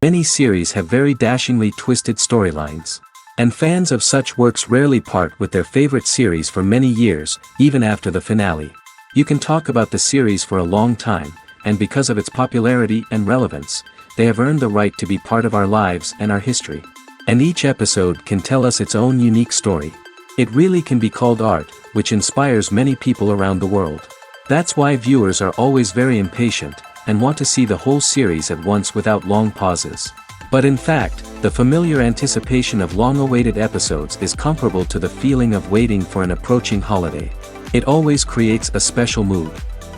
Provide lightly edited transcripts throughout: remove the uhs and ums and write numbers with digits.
Many series have very dashingly twisted storylines. And fans of such works rarely part with their favorite series for many years, even after the finale. You can talk about the series for a long time, and because of its popularity and relevance, they have earned the right to be part of our lives and our history. And each episode can tell us its own unique story. It really can be called art, which inspires many people around the world. That's why viewers are always very impatient, and want to see the whole series at once without long pauses. But in fact, the familiar anticipation of long-awaited episodes is comparable to the feeling of waiting for an approaching holiday. It always creates a special mood.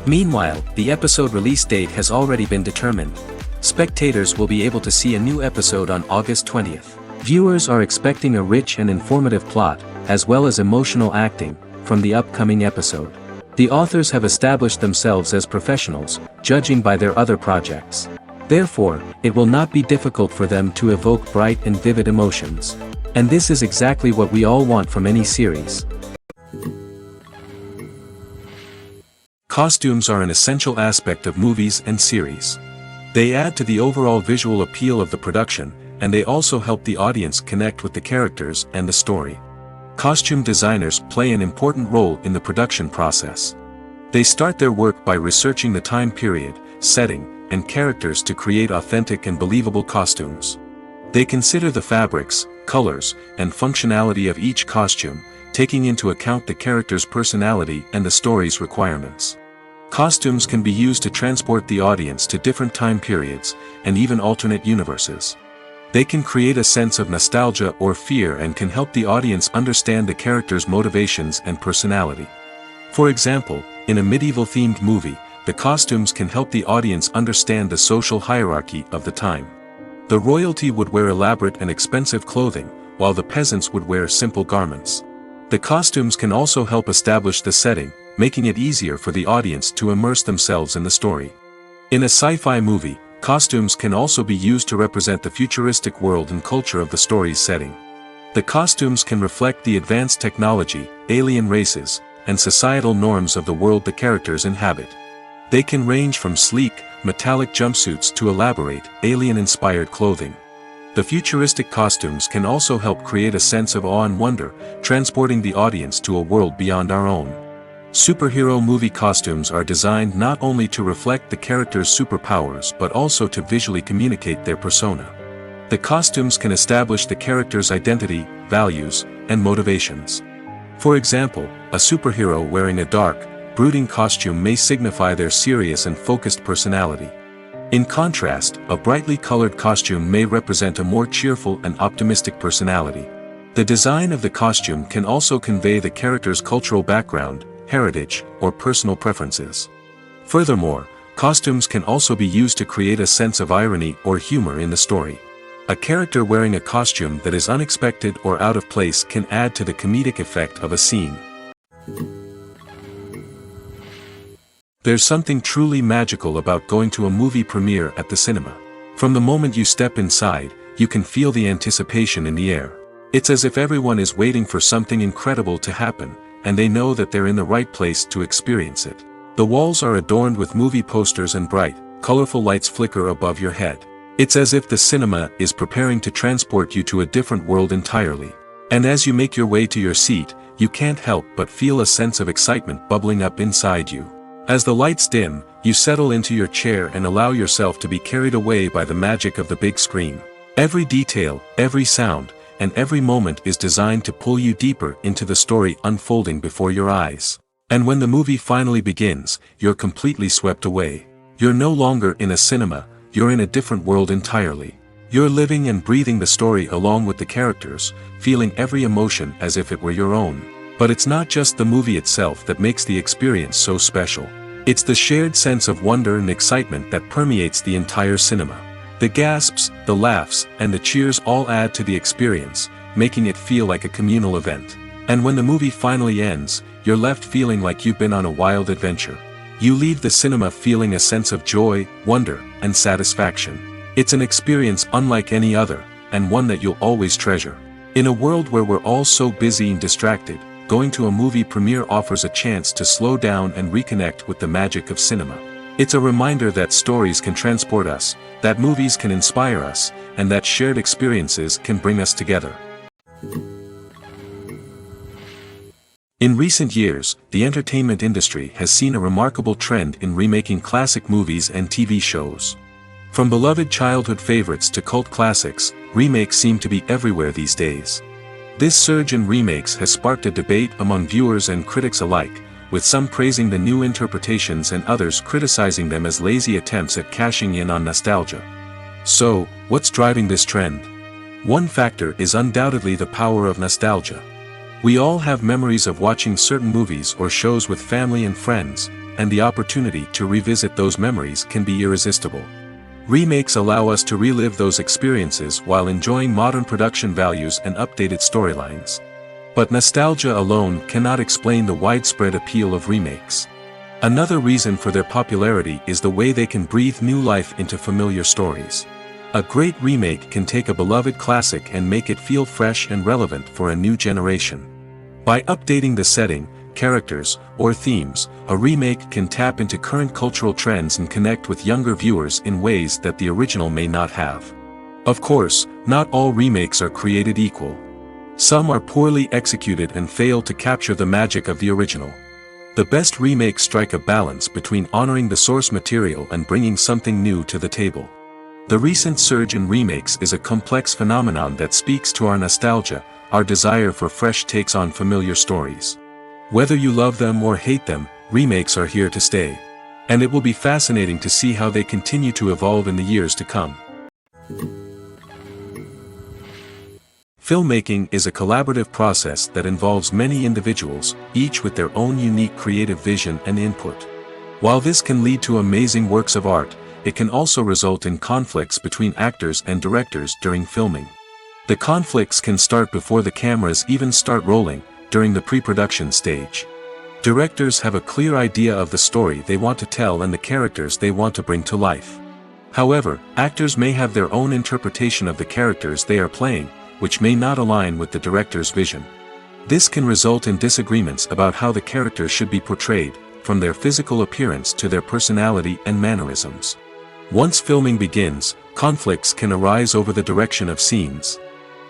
Meanwhile, the episode release date has already been determined. Spectators will be able to see a new episode on August 20th. Viewers are expecting a rich and informative plot, as well as emotional acting, from the upcoming episode. The authors have established themselves as professionals, judging by their other projects. Therefore, it will not be difficult for them to evoke bright and vivid emotions. And this is exactly what we all want from any series. Costumes are an essential aspect of movies and series. They add to the overall visual appeal of the production, and they also help the audience connect with the characters and the story. Costume designers play an important role in the production process. They start their work by researching the time period, setting, and characters to create authentic and believable costumes. They consider the fabrics, colors, and functionality of each costume, taking into account the character's personality and the story's requirements. Costumes can be used to transport the audience to different time periods, and even alternate universes. They can create a sense of nostalgia or fear and can help the audience understand the character's motivations and personality. For example, in a medieval-themed movie, the costumes can help the audience understand the social hierarchy of the time. The royalty would wear elaborate and expensive clothing, while the peasants would wear simple garments. The costumes can also help establish the setting, making it easier for the audience to immerse themselves in the story. In a sci-fi movie, costumes can also be used to represent the futuristic world and culture of the story's setting. The costumes can reflect the advanced technology, alien races, and societal norms of the world the characters inhabit. They can range from sleek, metallic jumpsuits to elaborate, alien-inspired clothing. The futuristic costumes can also help create a sense of awe and wonder, transporting the audience to a world beyond our own. Superhero movie costumes are designed not only to reflect the character's superpowers but also to visually communicate their persona. The costumes can establish the character's identity, values, and motivations. For example, a superhero wearing a dark, brooding costume may signify their serious and focused personality. In contrast, a brightly colored costume may represent a more cheerful and optimistic personality. The design of the costume can also convey the character's cultural background, heritage, or personal preferences. Furthermore, costumes can also be used to create a sense of irony or humor in the story. A character wearing a costume that is unexpected or out of place can add to the comedic effect of a scene. There's something truly magical about going to a movie premiere at the cinema. From the moment you step inside, you can feel the anticipation in the air. It's as if everyone is waiting for something incredible to happen, and they know that they're in the right place to experience it. The walls are adorned with movie posters and bright, colorful lights flicker above your head. It's as if the cinema is preparing to transport you to a different world entirely. And as you make your way to your seat, you can't help but feel a sense of excitement bubbling up inside you. As the lights dim, you settle into your chair and allow yourself to be carried away by the magic of the big screen. Every detail, every sound, and every moment is designed to pull you deeper into the story unfolding before your eyes. And when the movie finally begins, you're completely swept away. You're no longer in a cinema, you're in a different world entirely. You're living and breathing the story along with the characters, feeling every emotion as if it were your own. But it's not just the movie itself that makes the experience so special. It's the shared sense of wonder and excitement that permeates the entire cinema. The gasps, the laughs, and the cheers all add to the experience, making it feel like a communal event. And when the movie finally ends, you're left feeling like you've been on a wild adventure. You leave the cinema feeling a sense of joy, wonder, and satisfaction. It's an experience unlike any other, and one that you'll always treasure. In a world where we're all so busy and distracted, going to a movie premiere offers a chance to slow down and reconnect with the magic of cinema. It's a reminder that stories can transport us, that movies can inspire us, and that shared experiences can bring us together. In recent years, the entertainment industry has seen a remarkable trend in remaking classic movies and TV shows. From beloved childhood favorites to cult classics, remakes seem to be everywhere these days. This surge in remakes has sparked a debate among viewers and critics alike, with some praising the new interpretations and others criticizing them as lazy attempts at cashing in on nostalgia. So, what's driving this trend? One factor is undoubtedly the power of nostalgia. We all have memories of watching certain movies or shows with family and friends, and the opportunity to revisit those memories can be irresistible. Remakes allow us to relive those experiences while enjoying modern production values and updated storylines. But nostalgia alone cannot explain the widespread appeal of remakes. Another reason for their popularity is the way they can breathe new life into familiar stories. A great remake can take a beloved classic and make it feel fresh and relevant for a new generation. By updating the setting, characters, or themes, a remake can tap into current cultural trends and connect with younger viewers in ways that the original may not have. Of course, not all remakes are created equal. Some are poorly executed and fail to capture the magic of the original. The best remakes strike a balance between honoring the source material and bringing something new to the table. The recent surge in remakes is a complex phenomenon that speaks to our nostalgia, our desire for fresh takes on familiar stories. Whether you love them or hate them, remakes are here to stay. And it will be fascinating to see how they continue to evolve in the years to come. Filmmaking is a collaborative process that involves many individuals, each with their own unique creative vision and input. While this can lead to amazing works of art, it can also result in conflicts between actors and directors during filming. The conflicts can start before the cameras even start rolling, during the pre-production stage. Directors have a clear idea of the story they want to tell and the characters they want to bring to life. However, actors may have their own interpretation of the characters they are playing, which may not align with the director's vision. This can result in disagreements about how the characters should be portrayed, from their physical appearance to their personality and mannerisms. Once filming begins, conflicts can arise over the direction of scenes.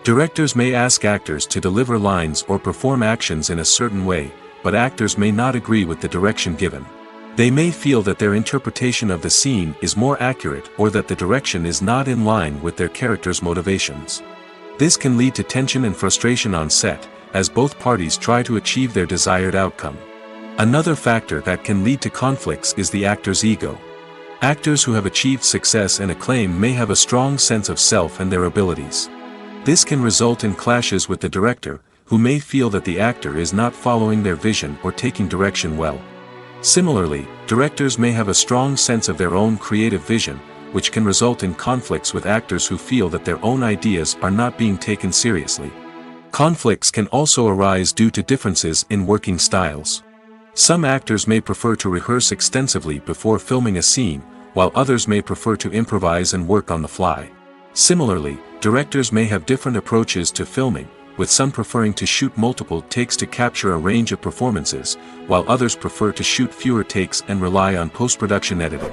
Directors may ask actors to deliver lines or perform actions in a certain way, but actors may not agree with the direction given. They may feel that their interpretation of the scene is more accurate or that the direction is not in line with their character's motivations. This can lead to tension and frustration on set, as both parties try to achieve their desired outcome. Another factor that can lead to conflicts is the actor's ego. Actors who have achieved success and acclaim may have a strong sense of self and their abilities. This can result in clashes with the director, who may feel that the actor is not following their vision or taking direction well. Similarly, directors may have a strong sense of their own creative vision, which can result in conflicts with actors who feel that their own ideas are not being taken seriously. Conflicts can also arise due to differences in working styles. Some actors may prefer to rehearse extensively before filming a scene, while others may prefer to improvise and work on the fly. Similarly, directors may have different approaches to filming, with some preferring to shoot multiple takes to capture a range of performances, while others prefer to shoot fewer takes and rely on post-production editing.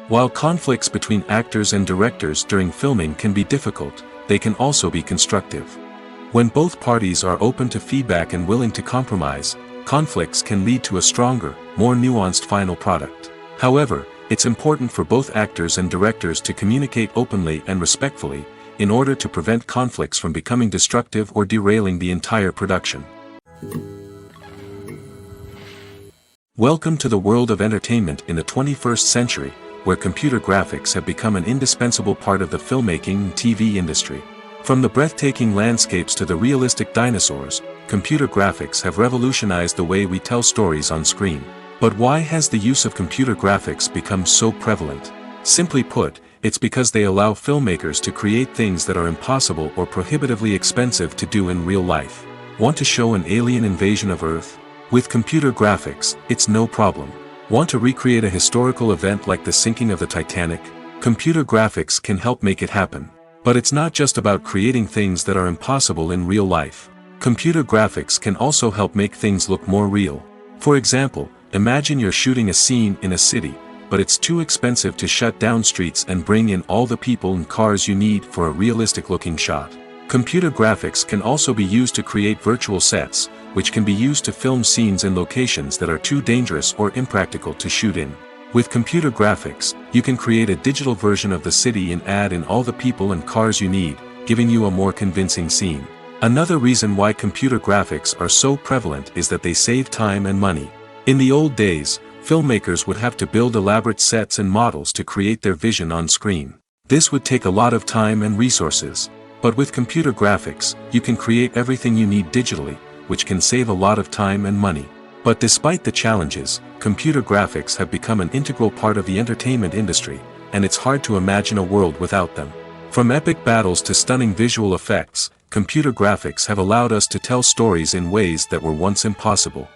While conflicts between actors and directors during filming can be difficult, they can also be constructive. When both parties are open to feedback and willing to compromise, conflicts can lead to a stronger, more nuanced final product. However, it's important for both actors and directors to communicate openly and respectfully, in order to prevent conflicts from becoming destructive or derailing the entire production. Welcome to the world of entertainment in the 21st century, where computer graphics have become an indispensable part of the filmmaking and TV industry. From the breathtaking landscapes to the realistic dinosaurs, computer graphics have revolutionized the way we tell stories on screen. But why has the use of computer graphics become so prevalent? Simply put, it's because they allow filmmakers to create things that are impossible or prohibitively expensive to do in real life. Want to show an alien invasion of Earth? With computer graphics, it's no problem. Want to recreate a historical event like the sinking of the Titanic? Computer graphics can help make it happen. But it's not just about creating things that are impossible in real life. Computer graphics can also help make things look more real. For example, imagine you're shooting a scene in a city, but it's too expensive to shut down streets and bring in all the people and cars you need for a realistic-looking shot. Computer graphics can also be used to create virtual sets, which can be used to film scenes in locations that are too dangerous or impractical to shoot in. With computer graphics, you can create a digital version of the city and add in all the people and cars you need, giving you a more convincing scene. Another reason why computer graphics are so prevalent is that they save time and money. In the old days, filmmakers would have to build elaborate sets and models to create their vision on screen. This would take a lot of time and resources. But with computer graphics, you can create everything you need digitally, which can save a lot of time and money. But despite the challenges, computer graphics have become an integral part of the entertainment industry, and it's hard to imagine a world without them. From epic battles to stunning visual effects, computer graphics have allowed us to tell stories in ways that were once impossible.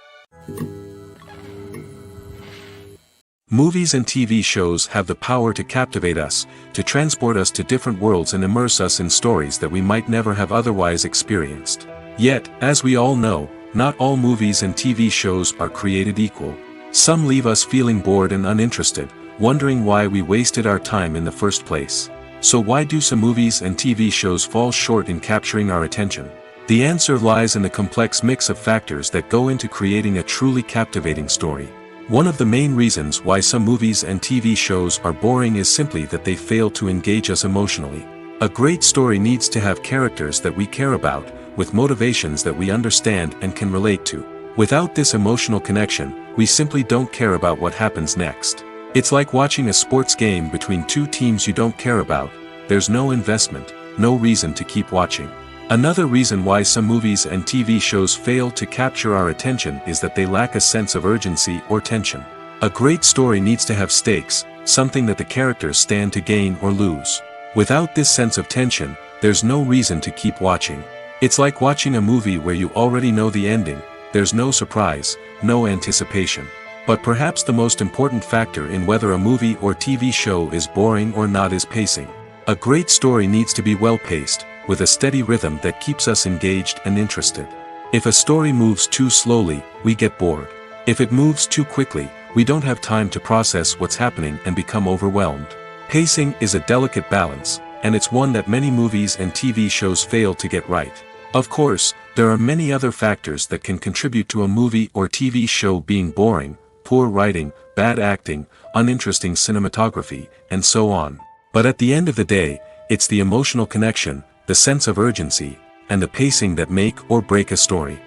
Movies and TV shows have the power to captivate us, to transport us to different worlds and immerse us in stories that we might never have otherwise experienced. Yet, as we all know, not all movies and TV shows are created equal. Some leave us feeling bored and uninterested, wondering why we wasted our time in the first place. So why do some movies and TV shows fall short in capturing our attention? The answer lies in the complex mix of factors that go into creating a truly captivating story. One of the main reasons why some movies and TV shows are boring is simply that they fail to engage us emotionally. A great story needs to have characters that we care about, with motivations that we understand and can relate to. Without this emotional connection, we simply don't care about what happens next. It's like watching a sports game between two teams you don't care about. There's no investment, no reason to keep watching. Another reason why some movies and TV shows fail to capture our attention is that they lack a sense of urgency or tension. A great story needs to have stakes, something that the characters stand to gain or lose. Without this sense of tension, there's no reason to keep watching. It's like watching a movie where you already know the ending, there's no surprise, no anticipation. But perhaps the most important factor in whether a movie or TV show is boring or not is pacing. A great story needs to be well-paced, with a steady rhythm that keeps us engaged and interested. If a story moves too slowly, we get bored. If it moves too quickly, we don't have time to process what's happening and become overwhelmed. Pacing is a delicate balance, and it's one that many movies and TV shows fail to get right. Of course, there are many other factors that can contribute to a movie or TV show being boring: poor writing, bad acting, uninteresting cinematography, and so on. But at the end of the day, it's the emotional connection, the sense of urgency, and the pacing that make or break a story.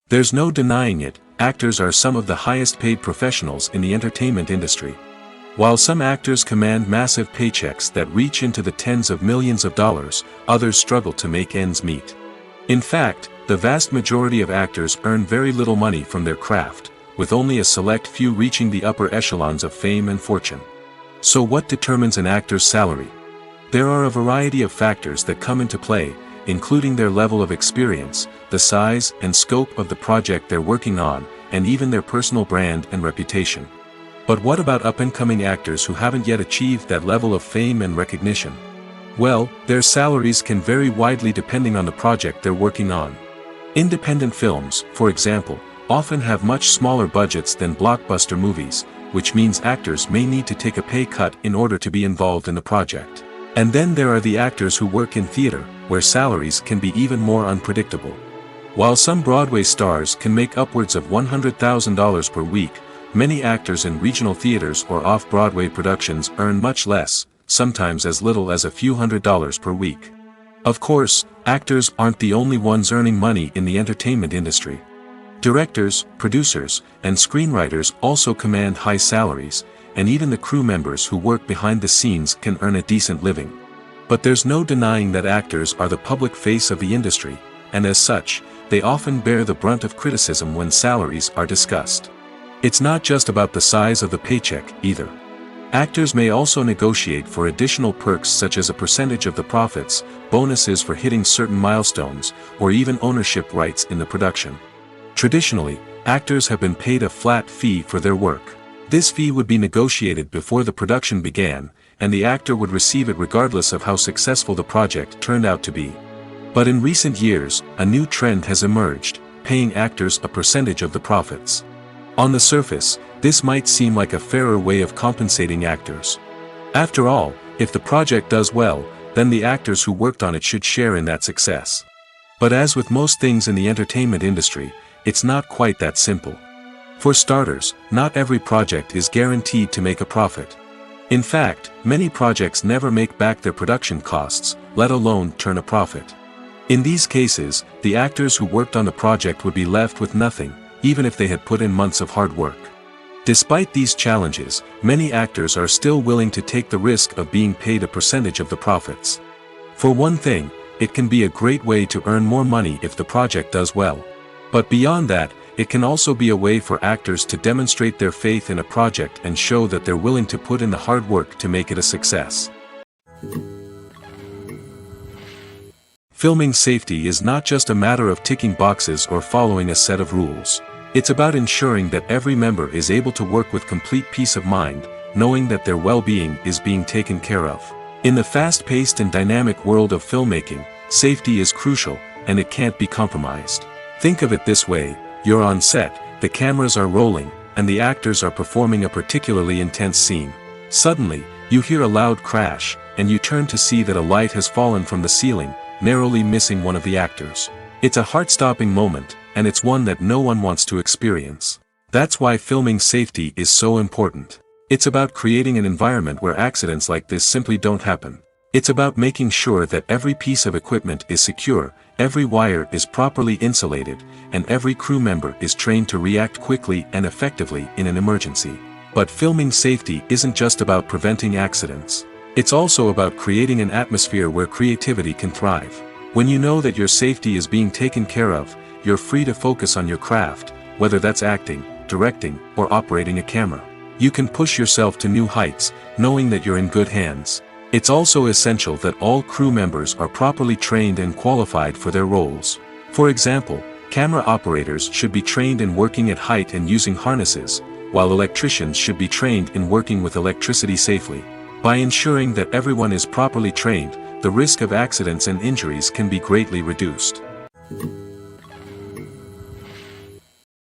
There's no denying it, actors are some of the highest paid professionals in the entertainment industry. While some actors command massive paychecks that reach into the tens of millions of dollars, others struggle to make ends meet. In fact, the vast majority of actors earn very little money from their craft, with only a select few reaching the upper echelons of fame and fortune. So what determines an actor's salary? There are a variety of factors that come into play, including their level of experience, the size and scope of the project they're working on, and even their personal brand and reputation. But what about up-and-coming actors who haven't yet achieved that level of fame and recognition? Well, their salaries can vary widely depending on the project they're working on. Independent films, for example, often have much smaller budgets than blockbuster movies, which means actors may need to take a pay cut in order to be involved in the project. And then there are the actors who work in theater, where salaries can be even more unpredictable. While some Broadway stars can make upwards of $100,000 per week, many actors in regional theaters or off-Broadway productions earn much less, sometimes as little as a few $100s per week. Of course, actors aren't the only ones earning money in the entertainment industry. Directors, producers, and screenwriters also command high salaries, and even the crew members who work behind the scenes can earn a decent living. But there's no denying that actors are the public face of the industry, and as such, they often bear the brunt of criticism when salaries are discussed. It's not just about the size of the paycheck, either. Actors may also negotiate for additional perks such as a percentage of the profits, bonuses for hitting certain milestones, or even ownership rights in the production. Traditionally, actors have been paid a flat fee for their work. This fee would be negotiated before the production began, and the actor would receive it regardless of how successful the project turned out to be. But in recent years, a new trend has emerged, paying actors a percentage of the profits. On the surface, this might seem like a fairer way of compensating actors. After all, if the project does well, then the actors who worked on it should share in that success. But as with most things in the entertainment industry, it's not quite that simple. For starters, not every project is guaranteed to make a profit. In fact, many projects never make back their production costs, let alone turn a profit. In these cases, the actors who worked on the project would be left with nothing, even if they had put in months of hard work. Despite these challenges, many actors are still willing to take the risk of being paid a percentage of the profits. For one thing, it can be a great way to earn more money if the project does well. But beyond that, it can also be a way for actors to demonstrate their faith in a project and show that they're willing to put in the hard work to make it a success. Filming safety is not just a matter of ticking boxes or following a set of rules. It's about ensuring that every member is able to work with complete peace of mind, knowing that their well-being is being taken care of. In the fast-paced and dynamic world of filmmaking, safety is crucial, and it can't be compromised. Think of it this way: you're on set, the cameras are rolling, and the actors are performing a particularly intense scene. Suddenly, you hear a loud crash, and you turn to see that a light has fallen from the ceiling, narrowly missing one of the actors. It's a heart-stopping moment, and it's one that no one wants to experience. That's why filming safety is so important. It's about creating an environment where accidents like this simply don't happen. It's about making sure that every piece of equipment is secure, every wire is properly insulated, and every crew member is trained to react quickly and effectively in an emergency. But filming safety isn't just about preventing accidents. It's also about creating an atmosphere where creativity can thrive. When you know that your safety is being taken care of, you're free to focus on your craft, whether that's acting, directing, or operating a camera. You can push yourself to new heights, knowing that you're in good hands. It's also essential that all crew members are properly trained and qualified for their roles. For example, camera operators should be trained in working at height and using harnesses, while electricians should be trained in working with electricity safely. By ensuring that everyone is properly trained, the risk of accidents and injuries can be greatly reduced.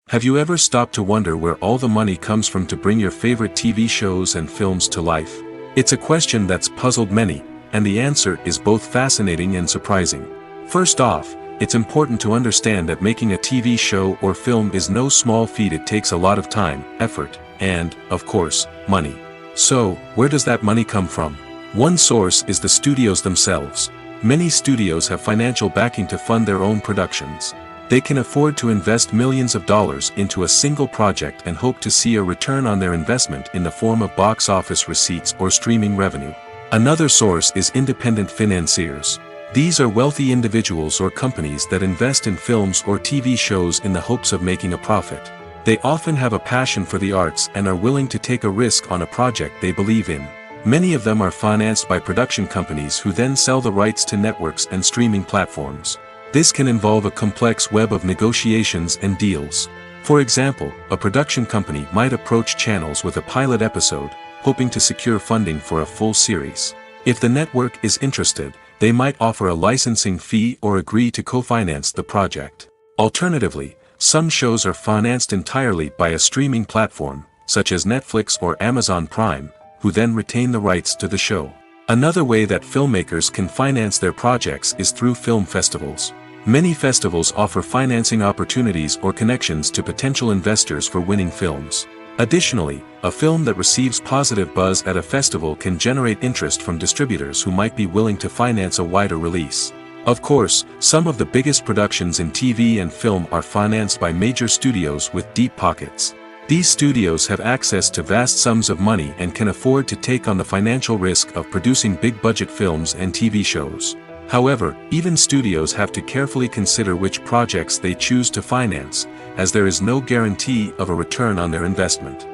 Have you ever stopped to wonder where all the money comes from to bring your favorite TV shows and films to life? It's a question that's puzzled many, and the answer is both fascinating and surprising. First off, it's important to understand that making a TV show or film is no small feat. It takes a lot of time, effort, and, of course, money. So, where does that money come from? One source is the studios themselves. Many studios have financial backing to fund their own productions. They can afford to invest millions of dollars into a single project and hope to see a return on their investment in the form of box office receipts or streaming revenue. Another source is independent financiers. These are wealthy individuals or companies that invest in films or TV shows in the hopes of making a profit. They often have a passion for the arts and are willing to take a risk on a project they believe in. Many of them are financed by production companies who then sell the rights to networks and streaming platforms. This can involve a complex web of negotiations and deals. For example, a production company might approach channels with a pilot episode, hoping to secure funding for a full series. If the network is interested, they might offer a licensing fee or agree to co-finance the project. Alternatively, some shows are financed entirely by a streaming platform, such as Netflix or Amazon Prime, who then retain the rights to the show. Another way that filmmakers can finance their projects is through film festivals. Many festivals offer financing opportunities or connections to potential investors for winning films. Additionally, a film that receives positive buzz at a festival can generate interest from distributors who might be willing to finance a wider release. Of course, some of the biggest productions in TV and film are financed by major studios with deep pockets. These studios have access to vast sums of money and can afford to take on the financial risk of producing big-budget films and TV shows. However, even studios have to carefully consider which projects they choose to finance, as there is no guarantee of a return on their investment.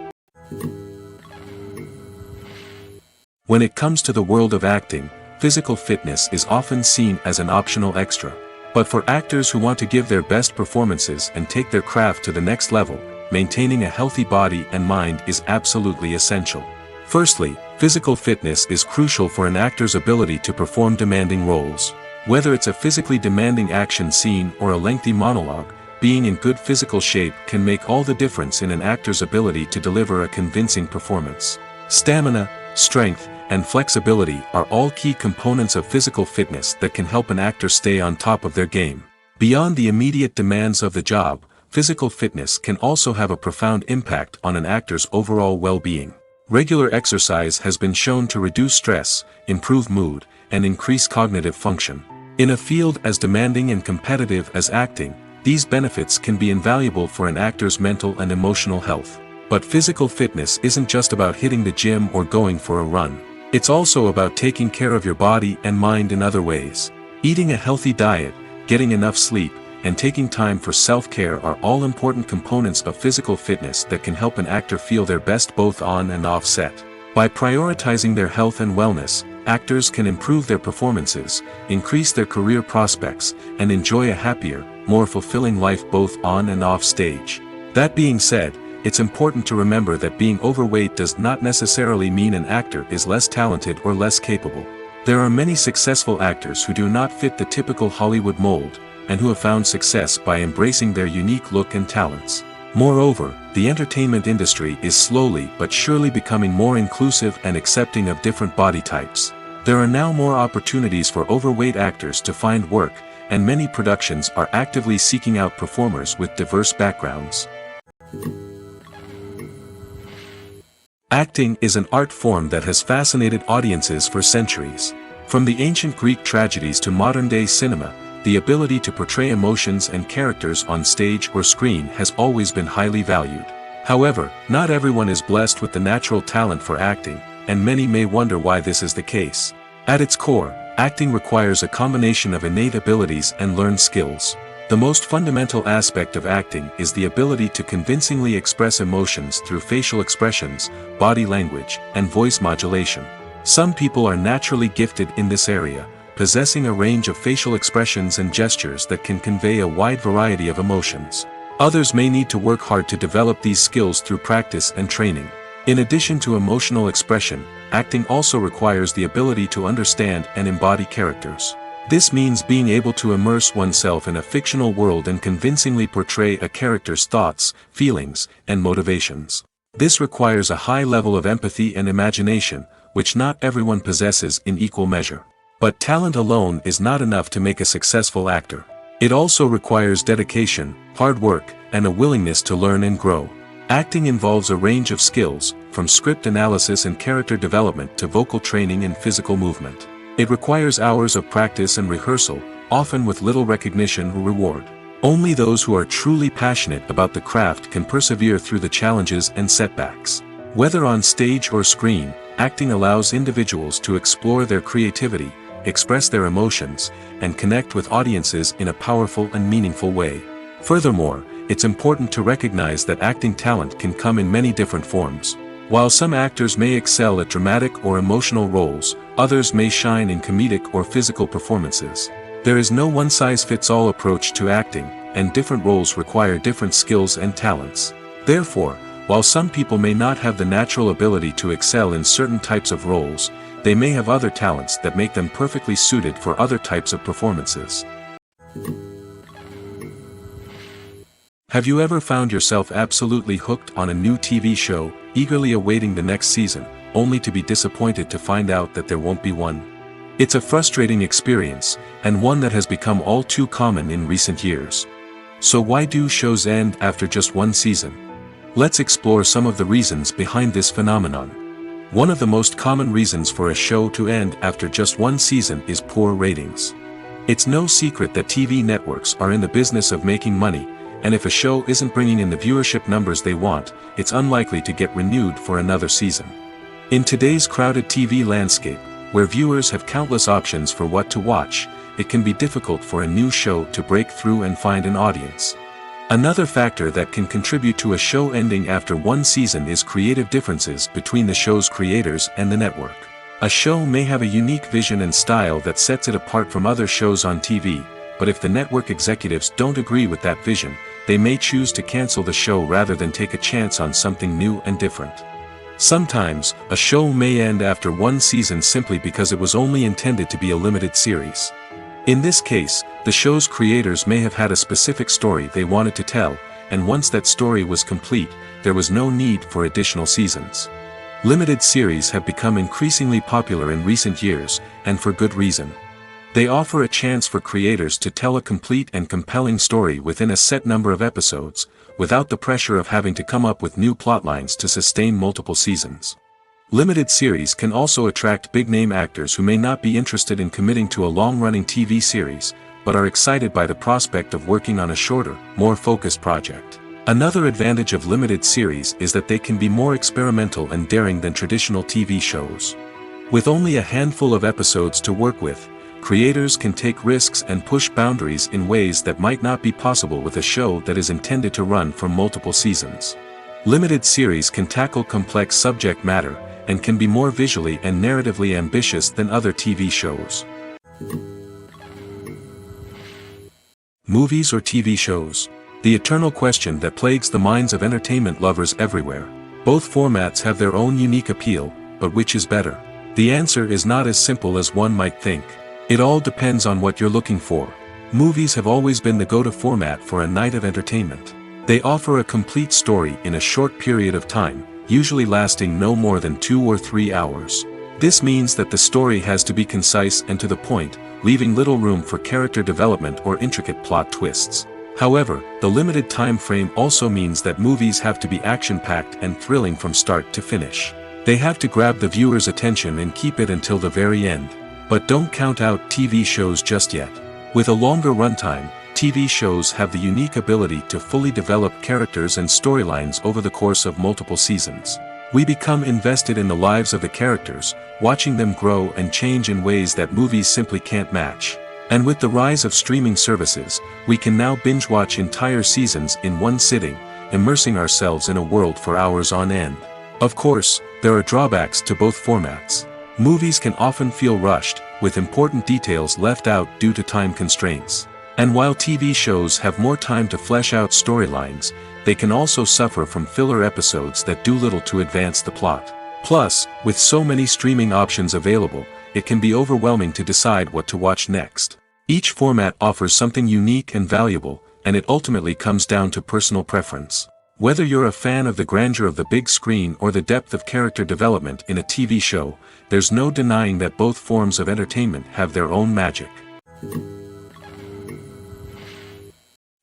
When it comes to the world of acting, physical fitness is often seen as an optional extra. But for actors who want to give their best performances and take their craft to the next level, maintaining a healthy body and mind is absolutely essential. Firstly, physical fitness is crucial for an actor's ability to perform demanding roles. Whether it's a physically demanding action scene or a lengthy monologue, being in good physical shape can make all the difference in an actor's ability to deliver a convincing performance. Stamina, strength, and flexibility are all key components of physical fitness that can help an actor stay on top of their game. Beyond the immediate demands of the job, physical fitness can also have a profound impact on an actor's overall well-being. Regular exercise has been shown to reduce stress, improve mood, and increase cognitive function. In a field as demanding and competitive as acting, these benefits can be invaluable for an actor's mental and emotional health. But physical fitness isn't just about hitting the gym or going for a run. It's also about taking care of your body and mind in other ways. Eating a healthy diet, getting enough sleep, and taking time for self-care are all important components of physical fitness that can help an actor feel their best both on and off set. By prioritizing their health and wellness, actors can improve their performances, increase their career prospects, and enjoy a happier, more fulfilling life both on and off stage. That being said, it's important to remember that being overweight does not necessarily mean an actor is less talented or less capable. There are many successful actors who do not fit the typical Hollywood mold, and who have found success by embracing their unique look and talents. Moreover, the entertainment industry is slowly but surely becoming more inclusive and accepting of different body types. There are now more opportunities for overweight actors to find work, and many productions are actively seeking out performers with diverse backgrounds. Acting is an art form that has fascinated audiences for centuries. From the ancient Greek tragedies to modern-day cinema, the ability to portray emotions and characters on stage or screen has always been highly valued. However, not everyone is blessed with the natural talent for acting, and many may wonder why this is the case. At its core, acting requires a combination of innate abilities and learned skills. The most fundamental aspect of acting is the ability to convincingly express emotions through facial expressions, body language, and voice modulation. Some people are naturally gifted in this area, possessing a range of facial expressions and gestures that can convey a wide variety of emotions. Others may need to work hard to develop these skills through practice and training. In addition to emotional expression, acting also requires the ability to understand and embody characters. This means being able to immerse oneself in a fictional world and convincingly portray a character's thoughts, feelings, and motivations. This requires a high level of empathy and imagination, which not everyone possesses in equal measure. But talent alone is not enough to make a successful actor. It also requires dedication, hard work, and a willingness to learn and grow. Acting involves a range of skills, from script analysis and character development to vocal training and physical movement. It requires hours of practice and rehearsal, often with little recognition or reward. Only those who are truly passionate about the craft can persevere through the challenges and setbacks. Whether on stage or screen, acting allows individuals to explore their creativity, express their emotions, and connect with audiences in a powerful and meaningful way. Furthermore, it's important to recognize that acting talent can come in many different forms. While some actors may excel at dramatic or emotional roles, others may shine in comedic or physical performances. There is no one-size-fits-all approach to acting, and different roles require different skills and talents. Therefore, while some people may not have the natural ability to excel in certain types of roles, they may have other talents that make them perfectly suited for other types of performances. Have you ever found yourself absolutely hooked on a new TV show, eagerly awaiting the next season, only to be disappointed to find out that there won't be one? It's a frustrating experience, and one that has become all too common in recent years. So why do shows end after just one season? Let's explore some of the reasons behind this phenomenon. One of the most common reasons for a show to end after just one season is poor ratings. It's no secret that TV networks are in the business of making money, and if a show isn't bringing in the viewership numbers they want, it's unlikely to get renewed for another season. In today's crowded TV landscape, where viewers have countless options for what to watch, it can be difficult for a new show to break through and find an audience. Another factor that can contribute to a show ending after one season is creative differences between the show's creators and the network. A show may have a unique vision and style that sets it apart from other shows on TV, but if the network executives don't agree with that vision, they may choose to cancel the show rather than take a chance on something new and different. Sometimes, a show may end after one season simply because it was only intended to be a limited series. In this case, the show's creators may have had a specific story they wanted to tell, and once that story was complete, there was no need for additional seasons. Limited series have become increasingly popular in recent years, and for good reason. They offer a chance for creators to tell a complete and compelling story within a set number of episodes, without the pressure of having to come up with new plotlines to sustain multiple seasons. Limited series can also attract big-name actors who may not be interested in committing to a long-running TV series, but are excited by the prospect of working on a shorter, more focused project. Another advantage of limited series is that they can be more experimental and daring than traditional TV shows. With only a handful of episodes to work with, creators can take risks and push boundaries in ways that might not be possible with a show that is intended to run for multiple seasons. Limited series can tackle complex subject matter, and can be more visually and narratively ambitious than other TV shows. Movies or TV shows? The eternal question that plagues the minds of entertainment lovers everywhere. Both formats have their own unique appeal, but which is better? The answer is not as simple as one might think. It all depends on what you're looking for. Movies have always been the go-to format for a night of entertainment. They offer a complete story in a short period of time, usually lasting no more than 2 or 3 hours. This means that the story has to be concise and to the point, leaving little room for character development or intricate plot twists. However, the limited time frame also means that movies have to be action-packed and thrilling from start to finish. They have to grab the viewer's attention and keep it until the very end. But don't count out TV shows just yet. With a longer runtime, TV shows have the unique ability to fully develop characters and storylines over the course of multiple seasons. We become invested in the lives of the characters, watching them grow and change in ways that movies simply can't match. And with the rise of streaming services, we can now binge-watch entire seasons in one sitting, immersing ourselves in a world for hours on end. Of course, there are drawbacks to both formats. Movies can often feel rushed, with important details left out due to time constraints. And while TV shows have more time to flesh out storylines, they can also suffer from filler episodes that do little to advance the plot. Plus, with so many streaming options available, it can be overwhelming to decide what to watch next. Each format offers something unique and valuable, and it ultimately comes down to personal preference. Whether you're a fan of the grandeur of the big screen or the depth of character development in a TV show, there's no denying that both forms of entertainment have their own magic.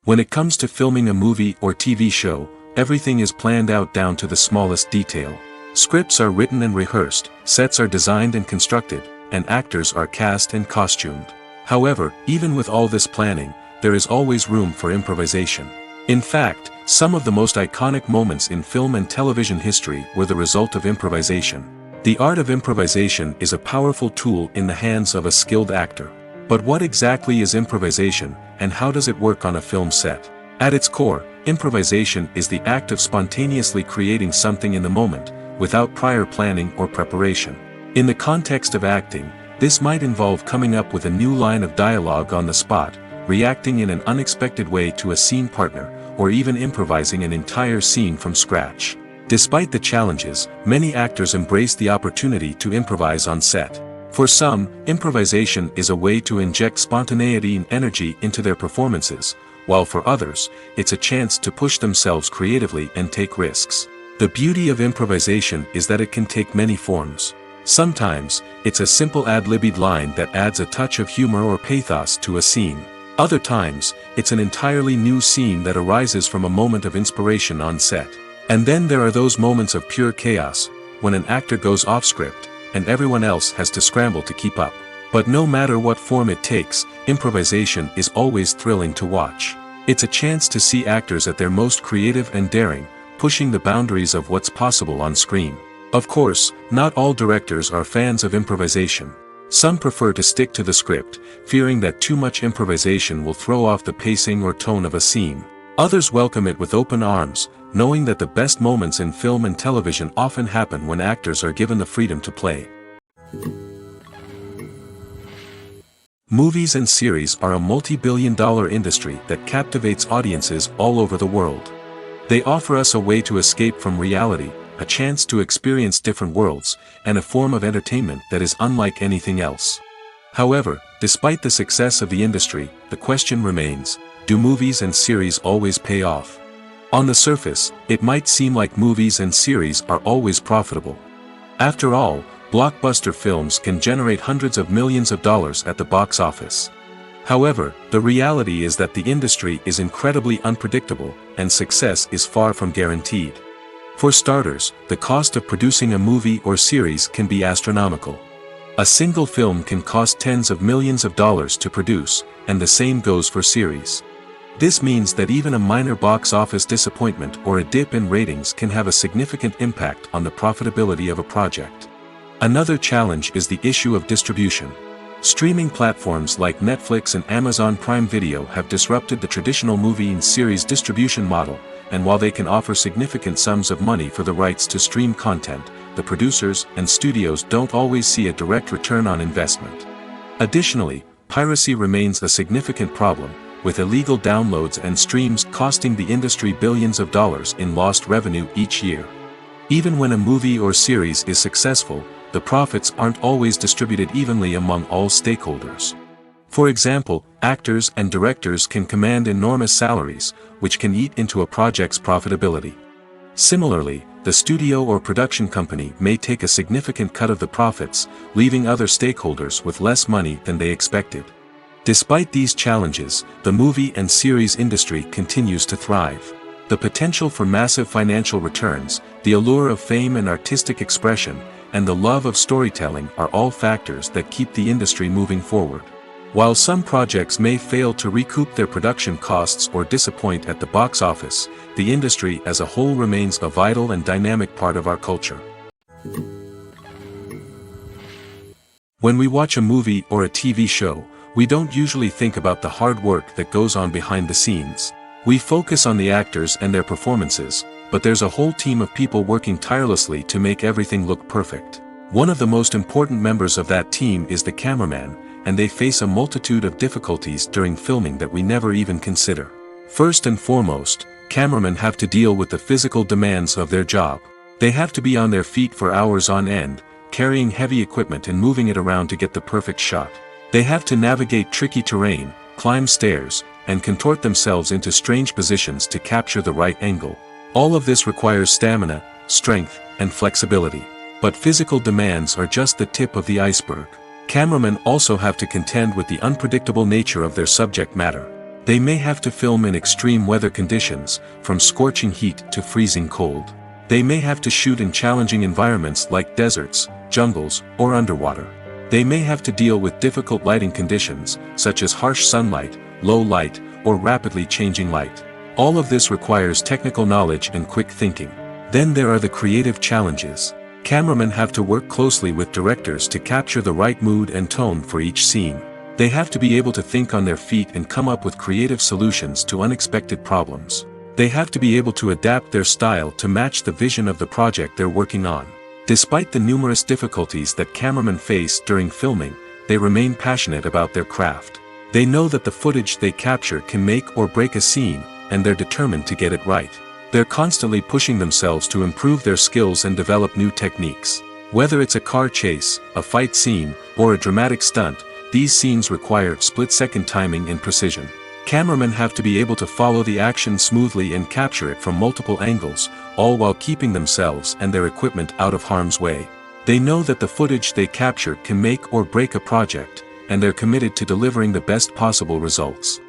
When it comes to filming a movie or TV show, everything is planned out down to the smallest detail. Scripts are written and rehearsed, sets are designed and constructed, and actors are cast and costumed. However, even with all this planning, there is always room for improvisation. In fact, some of the most iconic moments in film and television history were the result of improvisation. The art of improvisation is a powerful tool in the hands of a skilled actor. But what exactly is improvisation, and how does it work on a film set? At its core, improvisation is the act of spontaneously creating something in the moment, without prior planning or preparation. In the context of acting, this might involve coming up with a new line of dialogue on the spot, reacting in an unexpected way to a scene partner, or even improvising an entire scene from scratch. Despite the challenges, many actors embrace the opportunity to improvise on set. For some, improvisation is a way to inject spontaneity and energy into their performances, while for others, it's a chance to push themselves creatively and take risks. The beauty of improvisation is that it can take many forms. Sometimes, it's a simple ad-libbed line that adds a touch of humor or pathos to a scene. Other times, it's an entirely new scene that arises from a moment of inspiration on set. And then there are those moments of pure chaos, when an actor goes off script, and everyone else has to scramble to keep up. But no matter what form it takes, improvisation is always thrilling to watch. It's a chance to see actors at their most creative and daring, pushing the boundaries of what's possible on screen. Of course, not all directors are fans of improvisation. Some prefer to stick to the script, fearing that too much improvisation will throw off the pacing or tone of a scene. Others welcome it with open arms, knowing that the best moments in film and television often happen when actors are given the freedom to play. Movies and series are a multi-billion-dollar industry that captivates audiences all over the world. They offer us a way to escape from reality, a chance to experience different worlds, and a form of entertainment that is unlike anything else. However, despite the success of the industry, the question remains, do movies and series always pay off? On the surface, it might seem like movies and series are always profitable. After all, blockbuster films can generate hundreds of millions of dollars at the box office. However, the reality is that the industry is incredibly unpredictable, and success is far from guaranteed. For starters, the cost of producing a movie or series can be astronomical. A single film can cost tens of millions of dollars to produce, and the same goes for series. This means that even a minor box office disappointment or a dip in ratings can have a significant impact on the profitability of a project. Another challenge is the issue of distribution. Streaming platforms like Netflix and Amazon Prime Video have disrupted the traditional movie and series distribution model, and while they can offer significant sums of money for the rights to stream content, the producers and studios don't always see a direct return on investment. Additionally, piracy remains a significant problem, with illegal downloads and streams costing the industry billions of dollars in lost revenue each year. Even when a movie or series is successful, the profits aren't always distributed evenly among all stakeholders. For example, actors and directors can command enormous salaries, which can eat into a project's profitability. Similarly, the studio or production company may take a significant cut of the profits, leaving other stakeholders with less money than they expected. Despite these challenges, the movie and series industry continues to thrive. The potential for massive financial returns, the allure of fame and artistic expression, and the love of storytelling are all factors that keep the industry moving forward. While some projects may fail to recoup their production costs or disappoint at the box office, the industry as a whole remains a vital and dynamic part of our culture. When we watch a movie or a TV show, we don't usually think about the hard work that goes on behind the scenes. We focus on the actors and their performances, but there's a whole team of people working tirelessly to make everything look perfect. One of the most important members of that team is the cameraman, and they face a multitude of difficulties during filming that we never even consider. First and foremost, cameramen have to deal with the physical demands of their job. They have to be on their feet for hours on end, carrying heavy equipment and moving it around to get the perfect shot. They have to navigate tricky terrain, climb stairs, and contort themselves into strange positions to capture the right angle. All of this requires stamina, strength, and flexibility. But physical demands are just the tip of the iceberg. Cameramen also have to contend with the unpredictable nature of their subject matter. They may have to film in extreme weather conditions, from scorching heat to freezing cold. They may have to shoot in challenging environments like deserts, jungles, or underwater. They may have to deal with difficult lighting conditions, such as harsh sunlight, low light, or rapidly changing light. All of this requires technical knowledge and quick thinking. Then there are the creative challenges. Cameramen have to work closely with directors to capture the right mood and tone for each scene. They have to be able to think on their feet and come up with creative solutions to unexpected problems. They have to be able to adapt their style to match the vision of the project they're working on. Despite the numerous difficulties that cameramen face during filming, they remain passionate about their craft. They know that the footage they capture can make or break a scene, and they're determined to get it right. They're constantly pushing themselves to improve their skills and develop new techniques. Whether it's a car chase, a fight scene, or a dramatic stunt, these scenes require split-second timing and precision. Cameramen have to be able to follow the action smoothly and capture it from multiple angles, all while keeping themselves and their equipment out of harm's way. They know that the footage they capture can make or break a project, and they're committed to delivering the best possible results.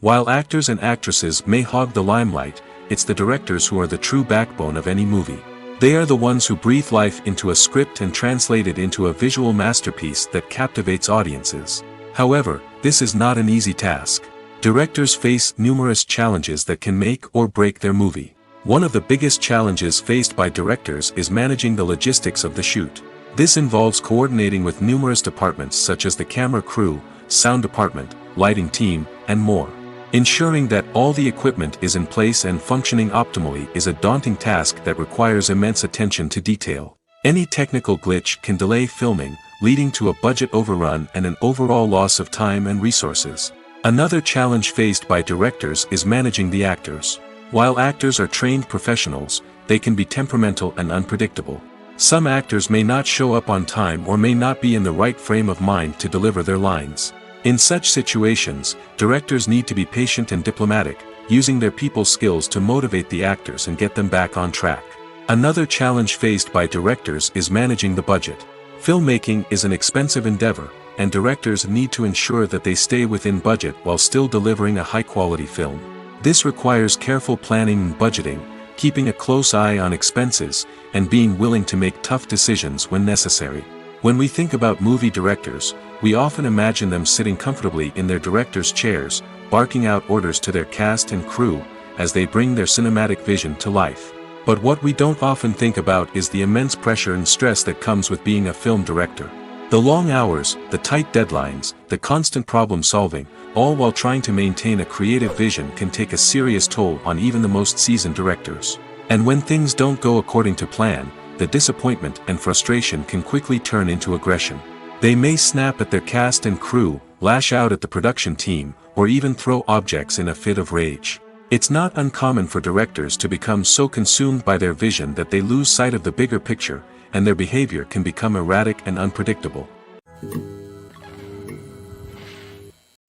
While actors and actresses may hog the limelight, it's the directors who are the true backbone of any movie. They are the ones who breathe life into a script and translate it into a visual masterpiece that captivates audiences. However, this is not an easy task. Directors face numerous challenges that can make or break their movie. One of the biggest challenges faced by directors is managing the logistics of the shoot. This involves coordinating with numerous departments such as the camera crew, sound department, lighting team, and more. Ensuring that all the equipment is in place and functioning optimally is a daunting task that requires immense attention to detail. Any technical glitch can delay filming, leading to a budget overrun and an overall loss of time and resources. Another challenge faced by directors is managing the actors. While actors are trained professionals, they can be temperamental and unpredictable. Some actors may not show up on time or may not be in the right frame of mind to deliver their lines. In such situations, directors need to be patient and diplomatic, using their people skills to motivate the actors and get them back on track. Another challenge faced by directors is managing the budget. Filmmaking is an expensive endeavor, and directors need to ensure that they stay within budget while still delivering a high-quality film. This requires careful planning and budgeting, keeping a close eye on expenses, and being willing to make tough decisions when necessary. When we think about movie directors, we often imagine them sitting comfortably in their director's chairs, barking out orders to their cast and crew, as they bring their cinematic vision to life. But what we don't often think about is the immense pressure and stress that comes with being a film director. The long hours, the tight deadlines, the constant problem solving, all while trying to maintain a creative vision can take a serious toll on even the most seasoned directors. And when things don't go according to plan, the disappointment and frustration can quickly turn into aggression. They may snap at their cast and crew, lash out at the production team, or even throw objects in a fit of rage. It's not uncommon for directors to become so consumed by their vision that they lose sight of the bigger picture, and their behavior can become erratic and unpredictable.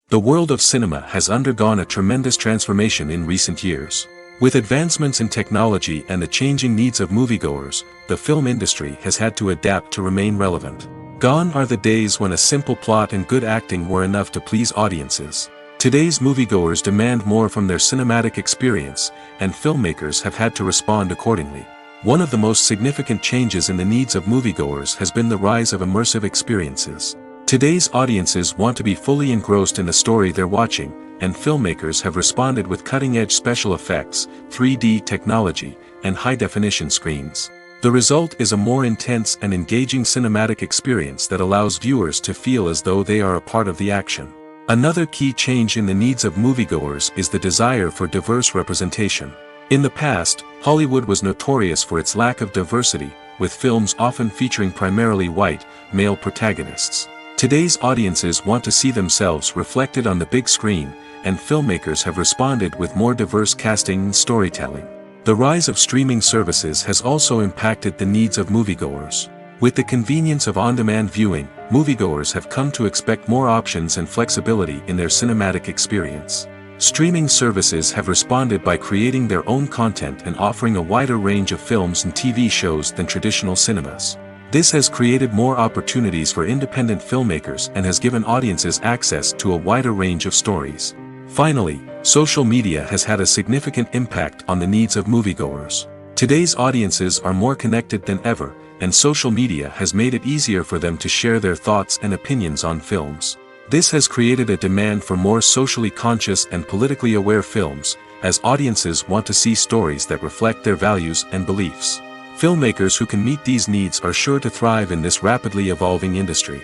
The world of cinema has undergone a tremendous transformation in recent years. With advancements in technology and the changing needs of moviegoers, the film industry has had to adapt to remain relevant. Gone are the days when a simple plot and good acting were enough to please audiences. Today's moviegoers demand more from their cinematic experience, and filmmakers have had to respond accordingly. One of the most significant changes in the needs of moviegoers has been the rise of immersive experiences. Today's audiences want to be fully engrossed in the story they're watching, and filmmakers have responded with cutting-edge special effects, 3D technology, and high-definition screens. The result is a more intense and engaging cinematic experience that allows viewers to feel as though they are a part of the action. Another key change in the needs of moviegoers is the desire for diverse representation. In the past, Hollywood was notorious for its lack of diversity, with films often featuring primarily white, male protagonists. Today's audiences want to see themselves reflected on the big screen, and filmmakers have responded with more diverse casting and storytelling. The rise of streaming services has also impacted the needs of moviegoers. With the convenience of on-demand viewing, moviegoers have come to expect more options and flexibility in their cinematic experience. Streaming services have responded by creating their own content and offering a wider range of films and TV shows than traditional cinemas. This has created more opportunities for independent filmmakers and has given audiences access to a wider range of stories. Finally, social media has had a significant impact on the needs of moviegoers. Today's audiences are more connected than ever, and social media has made it easier for them to share their thoughts and opinions on films. This has created a demand for more socially conscious and politically aware films, as audiences want to see stories that reflect their values and beliefs. Filmmakers who can meet these needs are sure to thrive in this rapidly evolving industry.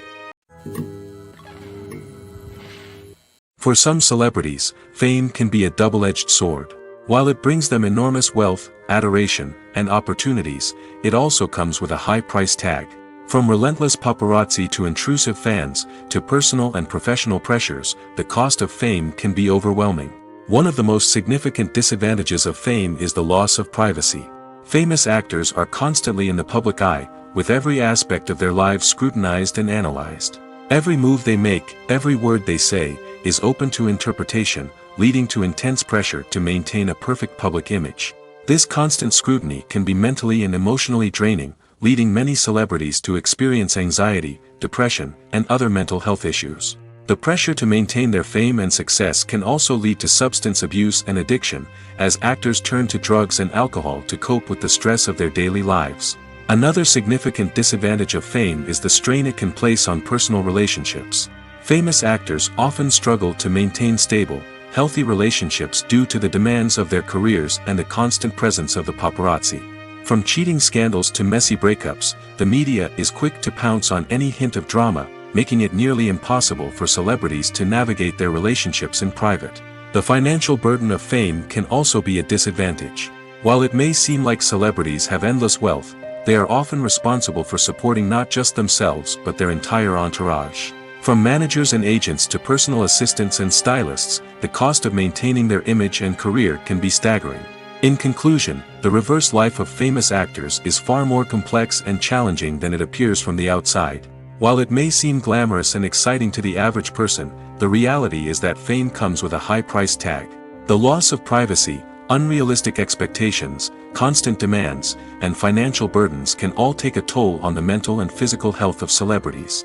For some celebrities, fame can be a double-edged sword. While it brings them enormous wealth, adoration, and opportunities, it also comes with a high price tag. From relentless paparazzi to intrusive fans, to personal and professional pressures, the cost of fame can be overwhelming. One of the most significant disadvantages of fame is the loss of privacy. Famous actors are constantly in the public eye, with every aspect of their lives scrutinized and analyzed. Every move they make, every word they say, is open to interpretation, leading to intense pressure to maintain a perfect public image. This constant scrutiny can be mentally and emotionally draining, leading many celebrities to experience anxiety, depression, and other mental health issues. The pressure to maintain their fame and success can also lead to substance abuse and addiction, as actors turn to drugs and alcohol to cope with the stress of their daily lives. Another significant disadvantage of fame is the strain it can place on personal relationships. Famous actors often struggle to maintain stable, healthy relationships due to the demands of their careers and the constant presence of the paparazzi. From cheating scandals to messy breakups, the media is quick to pounce on any hint of drama, making it nearly impossible for celebrities to navigate their relationships in private. The financial burden of fame can also be a disadvantage. While it may seem like celebrities have endless wealth, they are often responsible for supporting not just themselves but their entire entourage. From managers and agents to personal assistants and stylists, the cost of maintaining their image and career can be staggering. In conclusion, the reverse life of famous actors is far more complex and challenging than it appears from the outside. While it may seem glamorous and exciting to the average person, the reality is that fame comes with a high price tag. The loss of privacy, unrealistic expectations, constant demands, and financial burdens can all take a toll on the mental and physical health of celebrities.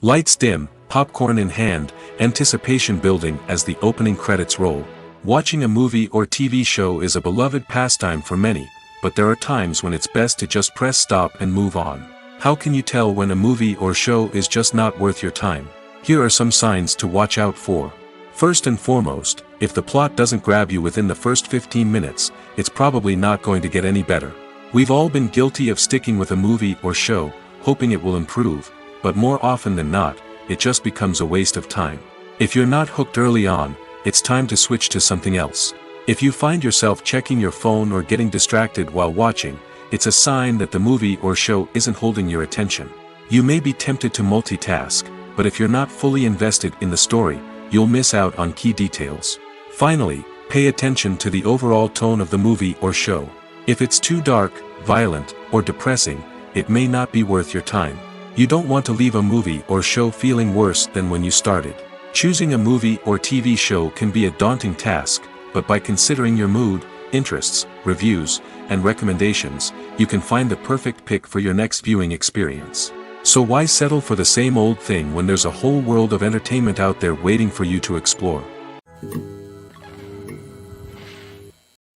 Lights dim, popcorn in hand, anticipation building as the opening credits roll. Watching a movie or TV show is a beloved pastime for many, but there are times when it's best to just press stop and move on. How can you tell when a movie or show is just not worth your time? Here are some signs to watch out for. First and foremost, if the plot doesn't grab you within the first 15 minutes, it's probably not going to get any better. We've all been guilty of sticking with a movie or show, hoping it will improve, but more often than not, it just becomes a waste of time. If you're not hooked early on, it's time to switch to something else. If you find yourself checking your phone or getting distracted while watching, it's a sign that the movie or show isn't holding your attention. You may be tempted to multitask, but if you're not fully invested in the story, you'll miss out on key details. Finally, pay attention to the overall tone of the movie or show. If it's too dark, violent, or depressing, it may not be worth your time. You don't want to leave a movie or show feeling worse than when you started. Choosing a movie or TV show can be a daunting task, but by considering your mood, interests, reviews, and recommendations, you can find the perfect pick for your next viewing experience. So why settle for the same old thing when there's a whole world of entertainment out there waiting for you to explore?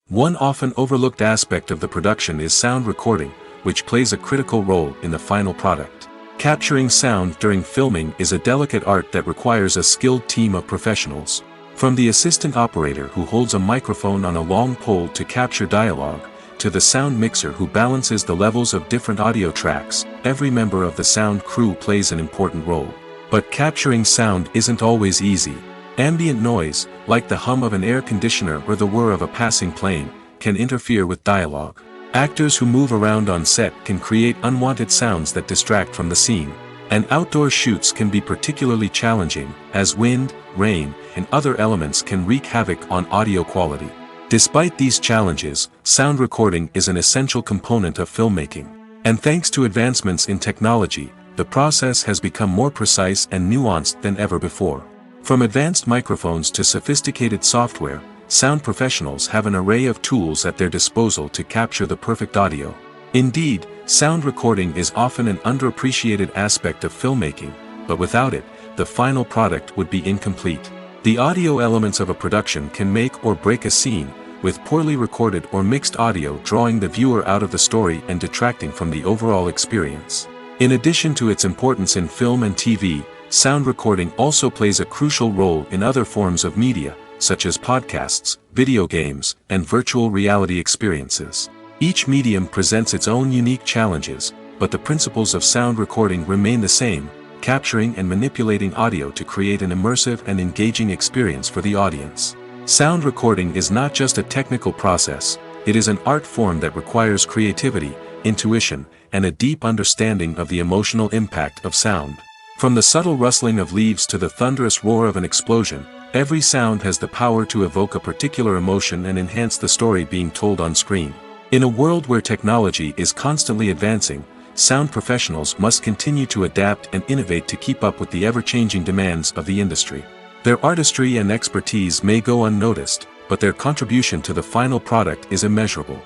One often overlooked aspect of the production is sound recording, which plays a critical role in the final product. Capturing sound during filming is a delicate art that requires a skilled team of professionals. From the assistant operator who holds a microphone on a long pole to capture dialogue, to the sound mixer who balances the levels of different audio tracks, every member of the sound crew plays an important role. But capturing sound isn't always easy. Ambient noise, like the hum of an air conditioner or the whir of a passing plane, can interfere with dialogue. Actors who move around on set can create unwanted sounds that distract from the scene. And outdoor shoots can be particularly challenging, as wind, rain, and other elements can wreak havoc on audio quality. Despite these challenges, sound recording is an essential component of filmmaking. And thanks to advancements in technology, the process has become more precise and nuanced than ever before. From advanced microphones to sophisticated software, sound professionals have an array of tools at their disposal to capture the perfect audio. Indeed, sound recording is often an underappreciated aspect of filmmaking, but without it, the final product would be incomplete. The audio elements of a production can make or break a scene, with poorly recorded or mixed audio drawing the viewer out of the story and detracting from the overall experience. In addition to its importance in film and TV, sound recording also plays a crucial role in other forms of media, such as podcasts, video games, and virtual reality experiences. Each medium presents its own unique challenges, but the principles of sound recording remain the same, capturing and manipulating audio to create an immersive and engaging experience for the audience. Sound recording is not just a technical process, it is an art form that requires creativity, intuition, and a deep understanding of the emotional impact of sound. From the subtle rustling of leaves to the thunderous roar of an explosion, every sound has the power to evoke a particular emotion and enhance the story being told on screen. In a world where technology is constantly advancing, sound professionals must continue to adapt and innovate to keep up with the ever-changing demands of the industry. Their artistry and expertise may go unnoticed, but their contribution to the final product is immeasurable.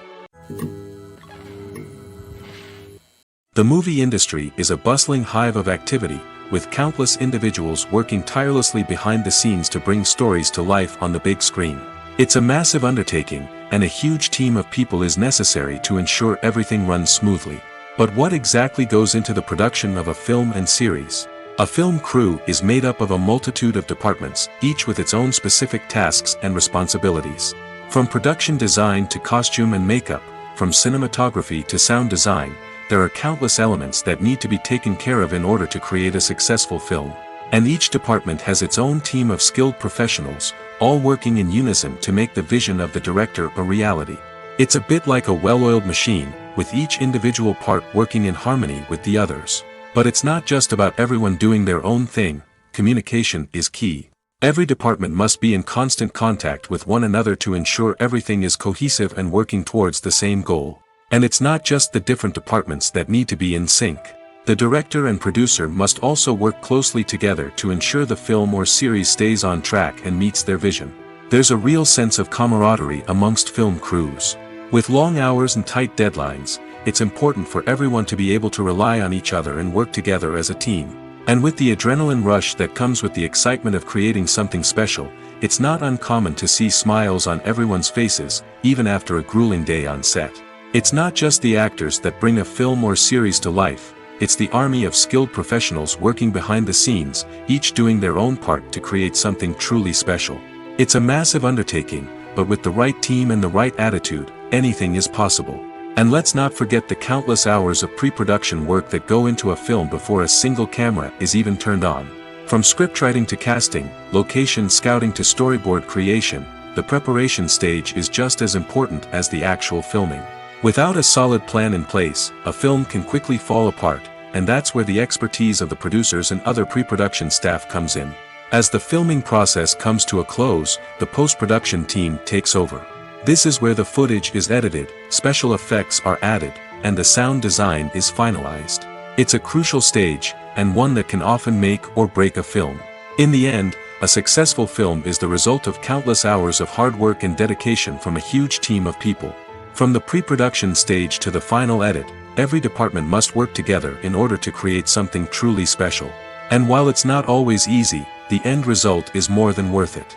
The movie industry is a bustling hive of activity, with countless individuals working tirelessly behind the scenes to bring stories to life on the big screen. It's a massive undertaking, and a huge team of people is necessary to ensure everything runs smoothly. But what exactly goes into the production of a film and series? A film crew is made up of a multitude of departments, each with its own specific tasks and responsibilities. From production design to costume and makeup, from cinematography to sound design, there are countless elements that need to be taken care of in order to create a successful film. And each department has its own team of skilled professionals, all working in unison to make the vision of the director a reality. It's a bit like a well-oiled machine, with each individual part working in harmony with the others. But it's not just about everyone doing their own thing, communication is key. Every department must be in constant contact with one another to ensure everything is cohesive and working towards the same goal. And it's not just the different departments that need to be in sync. The director and producer must also work closely together to ensure the film or series stays on track and meets their vision. There's a real sense of camaraderie amongst film crews. With long hours and tight deadlines, it's important for everyone to be able to rely on each other and work together as a team. And with the adrenaline rush that comes with the excitement of creating something special, it's not uncommon to see smiles on everyone's faces, even after a grueling day on set. It's not just the actors that bring a film or series to life, it's the army of skilled professionals working behind the scenes, each doing their own part to create something truly special. It's a massive undertaking, but with the right team and the right attitude, anything is possible. And let's not forget the countless hours of pre-production work that go into a film before a single camera is even turned on. From scriptwriting to casting, location scouting to storyboard creation, the preparation stage is just as important as the actual filming. Without a solid plan in place, a film can quickly fall apart, and that's where the expertise of the producers and other pre-production staff comes in. As the filming process comes to a close, the post-production team takes over. This is where the footage is edited, special effects are added, and the sound design is finalized. It's a crucial stage, and one that can often make or break a film. In the end, a successful film is the result of countless hours of hard work and dedication from a huge team of people. From the pre-production stage to the final edit, every department must work together in order to create something truly special. And while it's not always easy, the end result is more than worth it.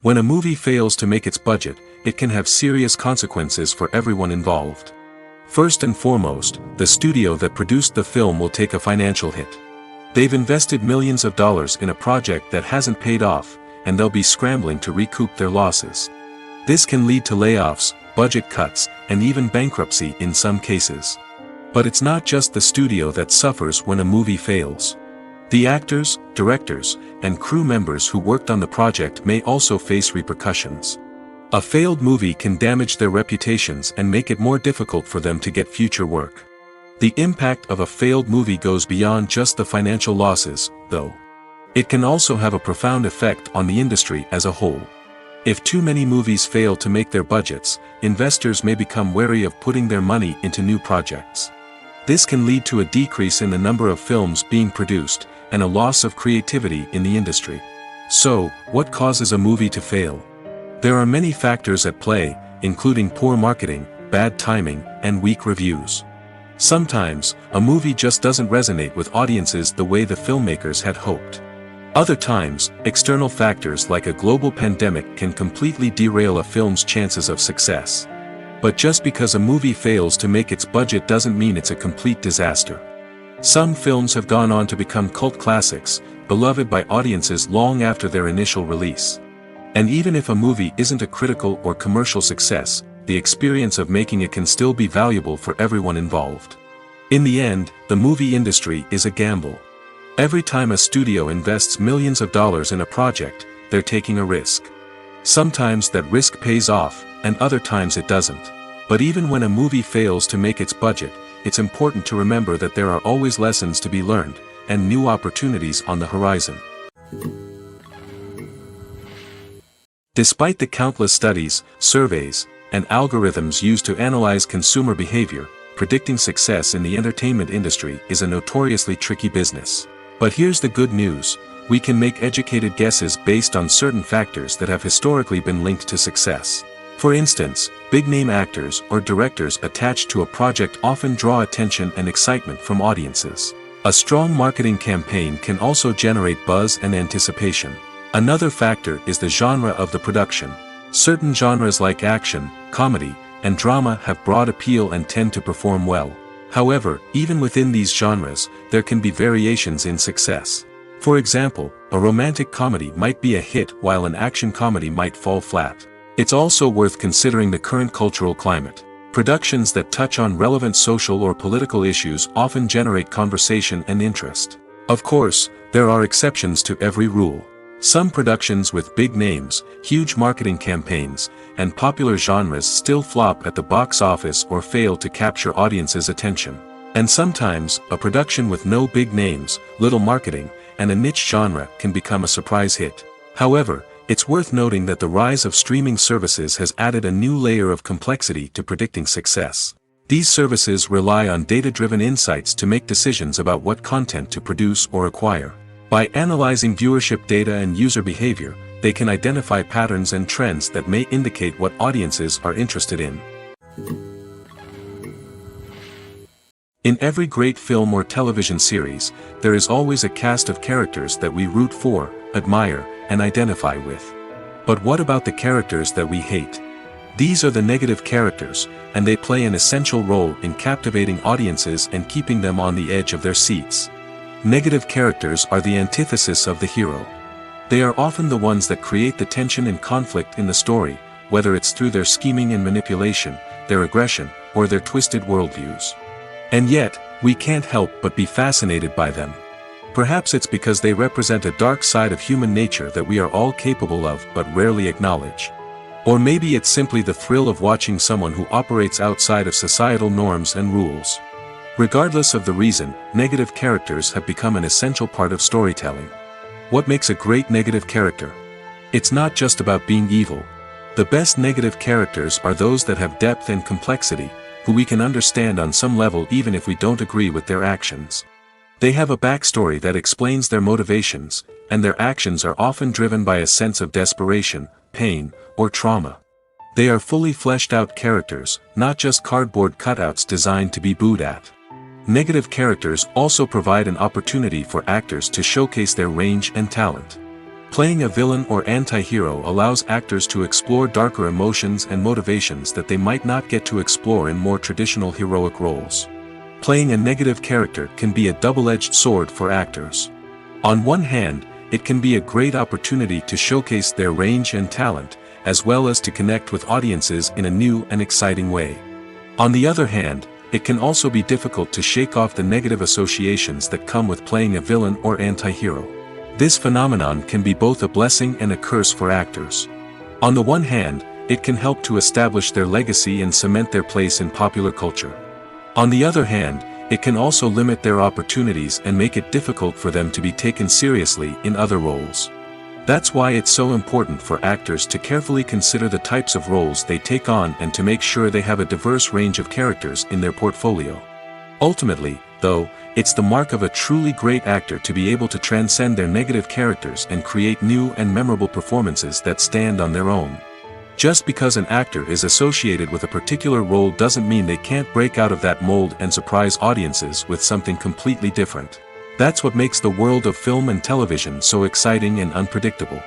When a movie fails to make its budget, it can have serious consequences for everyone involved. First and foremost, the studio that produced the film will take a financial hit. They've invested millions of dollars in a project that hasn't paid off, and they'll be scrambling to recoup their losses. This can lead to layoffs, budget cuts, and even bankruptcy in some cases. But it's not just the studio that suffers when a movie fails. The actors, directors, and crew members who worked on the project may also face repercussions. A failed movie can damage their reputations and make it more difficult for them to get future work. The impact of a failed movie goes beyond just the financial losses, though. It can also have a profound effect on the industry as a whole. If too many movies fail to make their budgets, investors may become wary of putting their money into new projects. This can lead to a decrease in the number of films being produced, and a loss of creativity in the industry. So, what causes a movie to fail? There are many factors at play, including poor marketing, bad timing, and weak reviews. Sometimes, a movie just doesn't resonate with audiences the way the filmmakers had hoped. Other times, external factors like a global pandemic can completely derail a film's chances of success. But just because a movie fails to make its budget doesn't mean it's a complete disaster. Some films have gone on to become cult classics, beloved by audiences long after their initial release. And even if a movie isn't a critical or commercial success, the experience of making it can still be valuable for everyone involved. In the end, the movie industry is a gamble. Every time a studio invests millions of dollars in a project, they're taking a risk. Sometimes that risk pays off, and other times it doesn't. But even when a movie fails to make its budget, it's important to remember that there are always lessons to be learned, and new opportunities on the horizon. Despite the countless studies, surveys, and algorithms used to analyze consumer behavior, predicting success in the entertainment industry is a notoriously tricky business. But here's the good news: we can make educated guesses based on certain factors that have historically been linked to success. For instance, big-name actors or directors attached to a project often draw attention and excitement from audiences. A strong marketing campaign can also generate buzz and anticipation. Another factor is the genre of the production. Certain genres like action, comedy, and drama have broad appeal and tend to perform well. However, even within these genres, there can be variations in success. For example, a romantic comedy might be a hit while an action comedy might fall flat. It's also worth considering the current cultural climate. Productions that touch on relevant social or political issues often generate conversation and interest. Of course, there are exceptions to every rule. Some productions with big names, huge marketing campaigns, and popular genres still flop at the box office or fail to capture audiences' attention. And sometimes, a production with no big names, little marketing, and a niche genre can become a surprise hit. However, it's worth noting that the rise of streaming services has added a new layer of complexity to predicting success. These services rely on data-driven insights to make decisions about what content to produce or acquire. By analyzing viewership data and user behavior, they can identify patterns and trends that may indicate what audiences are interested in. In every great film or television series, there is always a cast of characters that we root for, admire, and identify with. But what about the characters that we hate? These are the negative characters, and they play an essential role in captivating audiences and keeping them on the edge of their seats. Negative characters are the antithesis of the hero. They are often the ones that create the tension and conflict in the story, whether it's through their scheming and manipulation, their aggression, or their twisted worldviews. And yet, we can't help but be fascinated by them. Perhaps it's because they represent a dark side of human nature that we are all capable of but rarely acknowledge. Or maybe it's simply the thrill of watching someone who operates outside of societal norms and rules. Regardless of the reason, negative characters have become an essential part of storytelling. What makes a great negative character? It's not just about being evil. The best negative characters are those that have depth and complexity, who we can understand on some level even if we don't agree with their actions. They have a backstory that explains their motivations, and their actions are often driven by a sense of desperation, pain, or trauma. They are fully fleshed out characters, not just cardboard cutouts designed to be booed at. Negative characters also provide an opportunity for actors to showcase their range and talent. Playing a villain or anti-hero allows actors to explore darker emotions and motivations that they might not get to explore in more traditional heroic roles. Playing a negative character can be a double-edged sword for actors. On one hand, it can be a great opportunity to showcase their range and talent, as well as to connect with audiences in a new and exciting way. On the other hand, it can also be difficult to shake off the negative associations that come with playing a villain or anti-hero. This phenomenon can be both a blessing and a curse for actors. On the one hand, it can help to establish their legacy and cement their place in popular culture. On the other hand, it can also limit their opportunities and make it difficult for them to be taken seriously in other roles. That's why it's so important for actors to carefully consider the types of roles they take on and to make sure they have a diverse range of characters in their portfolio. Ultimately, though, it's the mark of a truly great actor to be able to transcend their negative characters and create new and memorable performances that stand on their own. Just because an actor is associated with a particular role doesn't mean they can't break out of that mold and surprise audiences with something completely different. That's what makes the world of film and television so exciting and unpredictable.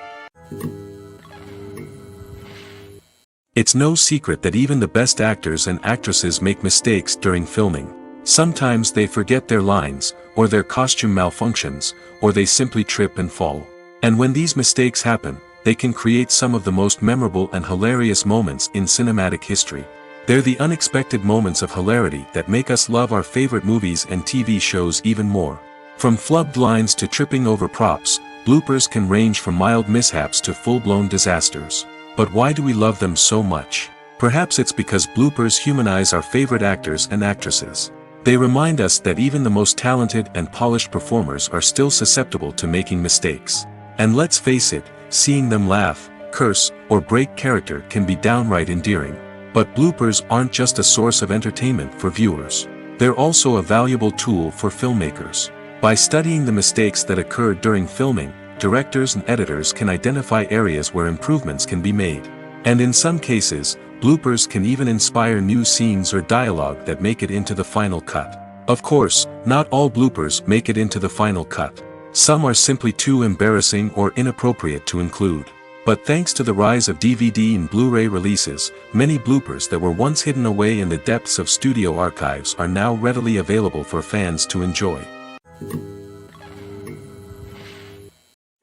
It's no secret that even the best actors and actresses make mistakes during filming. Sometimes they forget their lines, or their costume malfunctions, or they simply trip and fall. And when these mistakes happen, they can create some of the most memorable and hilarious moments in cinematic history. They're the unexpected moments of hilarity that make us love our favorite movies and TV shows even more. From flubbed lines to tripping over props, bloopers can range from mild mishaps to full-blown disasters. But why do we love them so much? Perhaps it's because bloopers humanize our favorite actors and actresses. They remind us that even the most talented and polished performers are still susceptible to making mistakes. And let's face it, seeing them laugh, curse, or break character can be downright endearing. But bloopers aren't just a source of entertainment for viewers. They're also a valuable tool for filmmakers. By studying the mistakes that occurred during filming, directors and editors can identify areas where improvements can be made. And in some cases, bloopers can even inspire new scenes or dialogue that make it into the final cut. Of course, not all bloopers make it into the final cut. Some are simply too embarrassing or inappropriate to include. But thanks to the rise of DVD and Blu-ray releases, many bloopers that were once hidden away in the depths of studio archives are now readily available for fans to enjoy.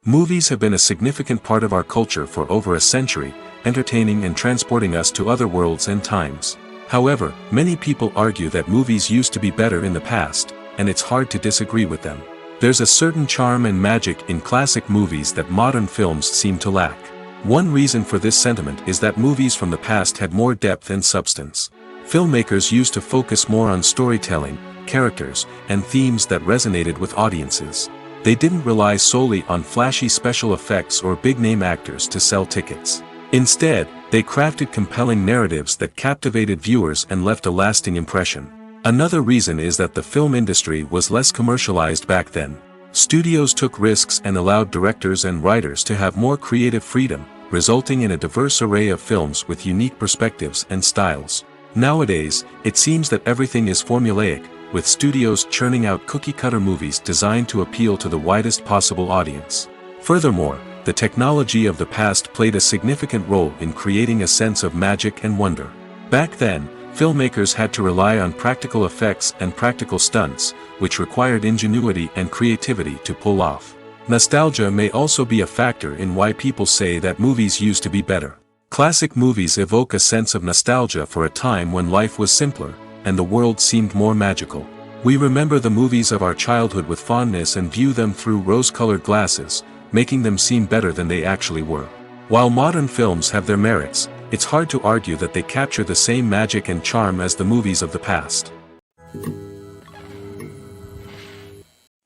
Movies have been a significant part of our culture for over a century, entertaining and transporting us to other worlds and times. However, many people argue that movies used to be better in the past, and it's hard to disagree with them. There's a certain charm and magic in classic movies that modern films seem to lack. One reason for this sentiment is that movies from the past had more depth and substance. Filmmakers used to focus more on storytelling, characters, and themes that resonated with audiences. They didn't rely solely on flashy special effects or big-name actors to sell tickets. Instead, they crafted compelling narratives that captivated viewers and left a lasting impression. Another reason is that the film industry was less commercialized back then. Studios took risks and allowed directors and writers to have more creative freedom, resulting in a diverse array of films with unique perspectives and styles. Nowadays, it seems that everything is formulaic, with studios churning out cookie-cutter movies designed to appeal to the widest possible audience. Furthermore, the technology of the past played a significant role in creating a sense of magic and wonder. Back then, filmmakers had to rely on practical effects and practical stunts, which required ingenuity and creativity to pull off. Nostalgia may also be a factor in why people say that movies used to be better. Classic movies evoke a sense of nostalgia for a time when life was simpler, and the world seemed more magical. We remember the movies of our childhood with fondness and view them through rose-colored glasses, making them seem better than they actually were. While modern films have their merits, it's hard to argue that they capture the same magic and charm as the movies of the past.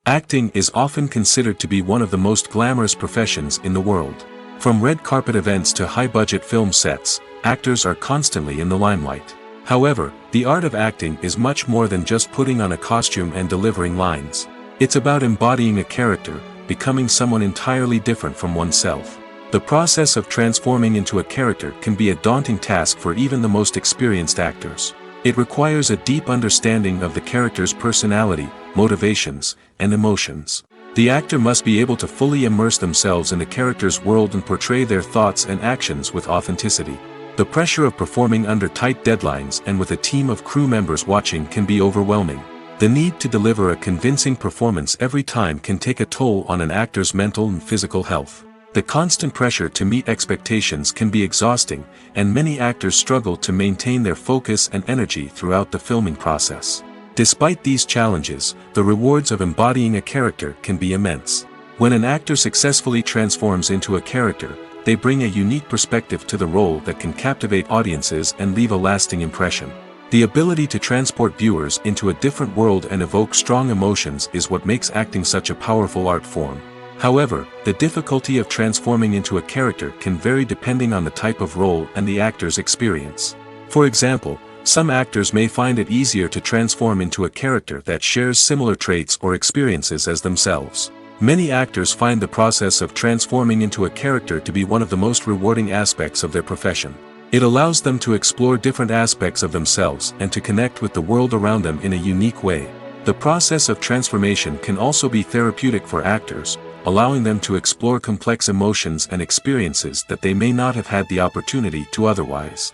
Acting is often considered to be one of the most glamorous professions in the world. From red carpet events to high-budget film sets, actors are constantly in the limelight. However, the art of acting is much more than just putting on a costume and delivering lines. It's about embodying a character, becoming someone entirely different from oneself. The process of transforming into a character can be a daunting task for even the most experienced actors. It requires a deep understanding of the character's personality, motivations, and emotions. The actor must be able to fully immerse themselves in the character's world and portray their thoughts and actions with authenticity. The pressure of performing under tight deadlines and with a team of crew members watching can be overwhelming. The need to deliver a convincing performance every time can take a toll on an actor's mental and physical health. The constant pressure to meet expectations can be exhausting, and many actors struggle to maintain their focus and energy throughout the filming process. Despite these challenges, the rewards of embodying a character can be immense. When an actor successfully transforms into a character, they bring a unique perspective to the role that can captivate audiences and leave a lasting impression. The ability to transport viewers into a different world and evoke strong emotions is what makes acting such a powerful art form. However, the difficulty of transforming into a character can vary depending on the type of role and the actor's experience. For example, some actors may find it easier to transform into a character that shares similar traits or experiences as themselves. Many actors find the process of transforming into a character to be one of the most rewarding aspects of their profession. It allows them to explore different aspects of themselves and to connect with the world around them in a unique way. The process of transformation can also be therapeutic for actors, allowing them to explore complex emotions and experiences that they may not have had the opportunity to otherwise.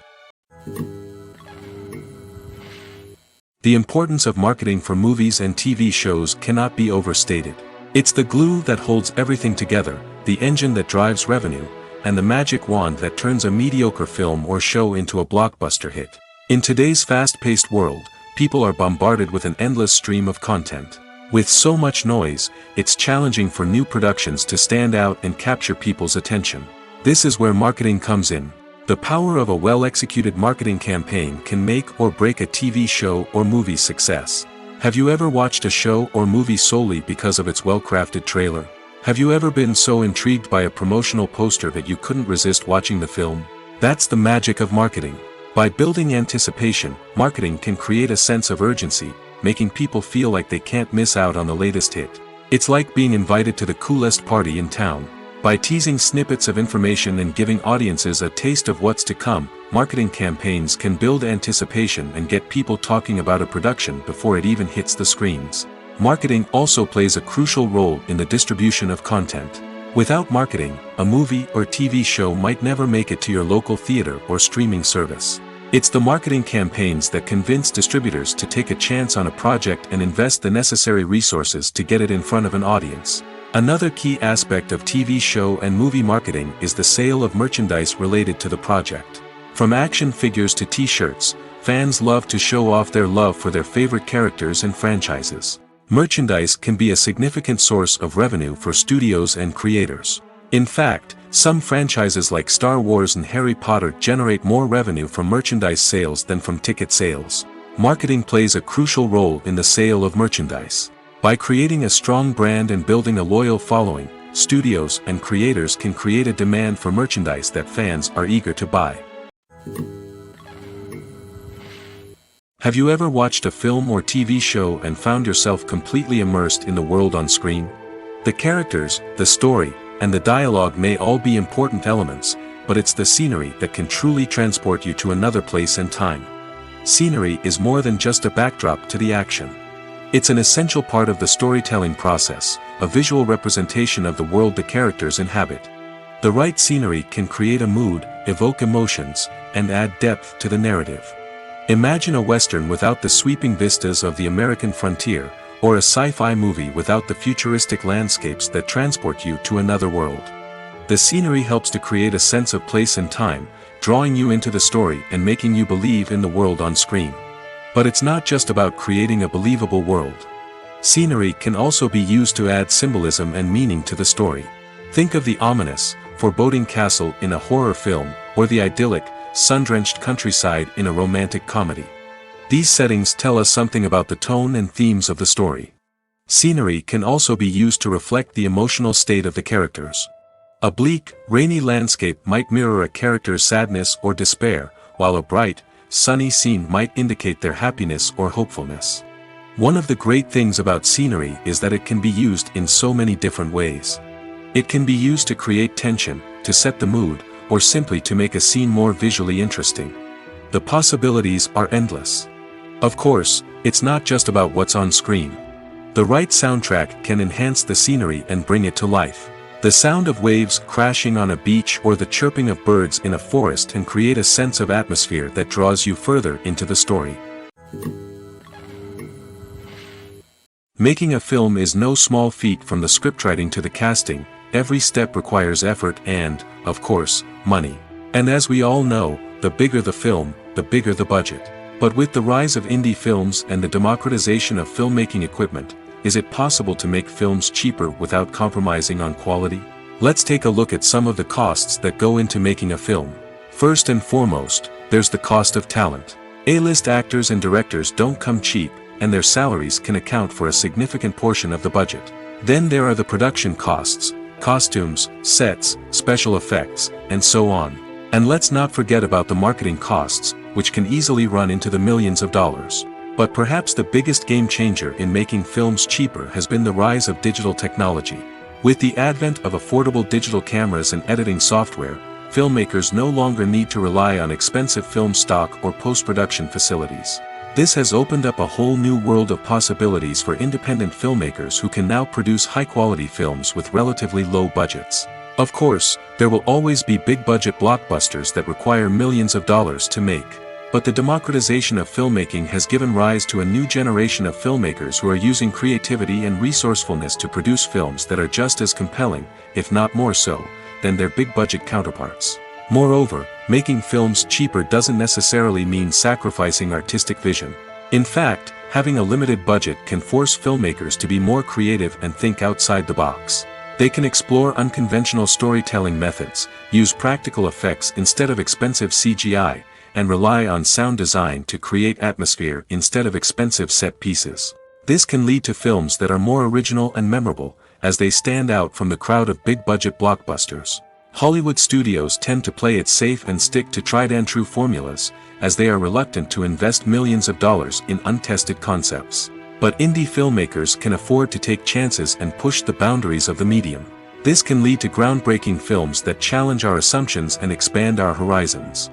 The importance of marketing for movies and TV shows cannot be overstated. It's the glue that holds everything together, the engine that drives revenue, and the magic wand that turns a mediocre film or show into a blockbuster hit. In today's fast-paced world, people are bombarded with an endless stream of content. With so much noise, it's challenging for new productions to stand out and capture people's attention. This is where marketing comes in. The power of a well-executed marketing campaign can make or break a TV show or movie's success. Have you ever watched a show or movie solely because of its well-crafted trailer? Have you ever been so intrigued by a promotional poster that you couldn't resist watching the film? That's the magic of marketing. By building anticipation, marketing can create a sense of urgency, making people feel like they can't miss out on the latest hit. It's like being invited to the coolest party in town. By teasing snippets of information and giving audiences a taste of what's to come, marketing campaigns can build anticipation and get people talking about a production before it even hits the screens. Marketing also plays a crucial role in the distribution of content. Without marketing, a movie or TV show might never make it to your local theater or streaming service. It's the marketing campaigns that convince distributors to take a chance on a project and invest the necessary resources to get it in front of an audience. Another key aspect of TV show and movie marketing is the sale of merchandise related to the project. From action figures to t-shirts, fans love to show off their love for their favorite characters and franchises. Merchandise can be a significant source of revenue for studios and creators. In fact, some franchises like Star Wars and Harry Potter generate more revenue from merchandise sales than from ticket sales. Marketing plays a crucial role in the sale of merchandise. By creating a strong brand and building a loyal following, studios and creators can create a demand for merchandise that fans are eager to buy. Have you ever watched a film or TV show and found yourself completely immersed in the world on screen? The characters, the story, and the dialogue may all be important elements, but it's the scenery that can truly transport you to another place and time. Scenery is more than just a backdrop to the action. It's an essential part of the storytelling process, a visual representation of the world the characters inhabit. The right scenery can create a mood, evoke emotions, and add depth to the narrative. Imagine a Western without the sweeping vistas of the American frontier, or a sci-fi movie without the futuristic landscapes that transport you to another world. The scenery helps to create a sense of place and time, drawing you into the story and making you believe in the world on screen. But it's not just about creating a believable world. Scenery can also be used to add symbolism and meaning to the story. Think of the ominous, foreboding castle in a horror film, or the idyllic, sun-drenched countryside in a romantic comedy. These settings tell us something about the tone and themes of the story. Scenery can also be used to reflect the emotional state of the characters. A bleak, rainy landscape might mirror a character's sadness or despair, while a bright, sunny scene might indicate their happiness or hopefulness. One of the great things about scenery is that it can be used in so many different ways. It can be used to create tension, to set the mood, or simply to make a scene more visually interesting. The possibilities are endless. Of course, it's not just about what's on screen. The right soundtrack can enhance the scenery and bring it to life. The sound of waves crashing on a beach or the chirping of birds in a forest can create a sense of atmosphere that draws you further into the story. Making a film is no small feat. From the scriptwriting to the casting, every step requires effort and, of course, money. And as we all know, the bigger the film, the bigger the budget. But with the rise of indie films and the democratization of filmmaking equipment, is it possible to make films cheaper without compromising on quality? Let's take a look at some of the costs that go into making a film. First and foremost, there's the cost of talent. A-list actors and directors don't come cheap, and their salaries can account for a significant portion of the budget. Then there are the production costs, costumes, sets, special effects, and so on. And let's not forget about the marketing costs, which can easily run into the millions of dollars. But perhaps the biggest game changer in making films cheaper has been the rise of digital technology. With the advent of affordable digital cameras and editing software, filmmakers no longer need to rely on expensive film stock or post-production facilities. This has opened up a whole new world of possibilities for independent filmmakers who can now produce high-quality films with relatively low budgets. Of course, there will always be big-budget blockbusters that require millions of dollars to make. But the democratization of filmmaking has given rise to a new generation of filmmakers who are using creativity and resourcefulness to produce films that are just as compelling, if not more so, than their big-budget counterparts. Moreover, making films cheaper doesn't necessarily mean sacrificing artistic vision. In fact, having a limited budget can force filmmakers to be more creative and think outside the box. They can explore unconventional storytelling methods, use practical effects instead of expensive CGI, and rely on sound design to create atmosphere instead of expensive set pieces. This can lead to films that are more original and memorable, as they stand out from the crowd of big-budget blockbusters. Hollywood studios tend to play it safe and stick to tried-and-true formulas, as they are reluctant to invest millions of dollars in untested concepts. But indie filmmakers can afford to take chances and push the boundaries of the medium. This can lead to groundbreaking films that challenge our assumptions and expand our horizons.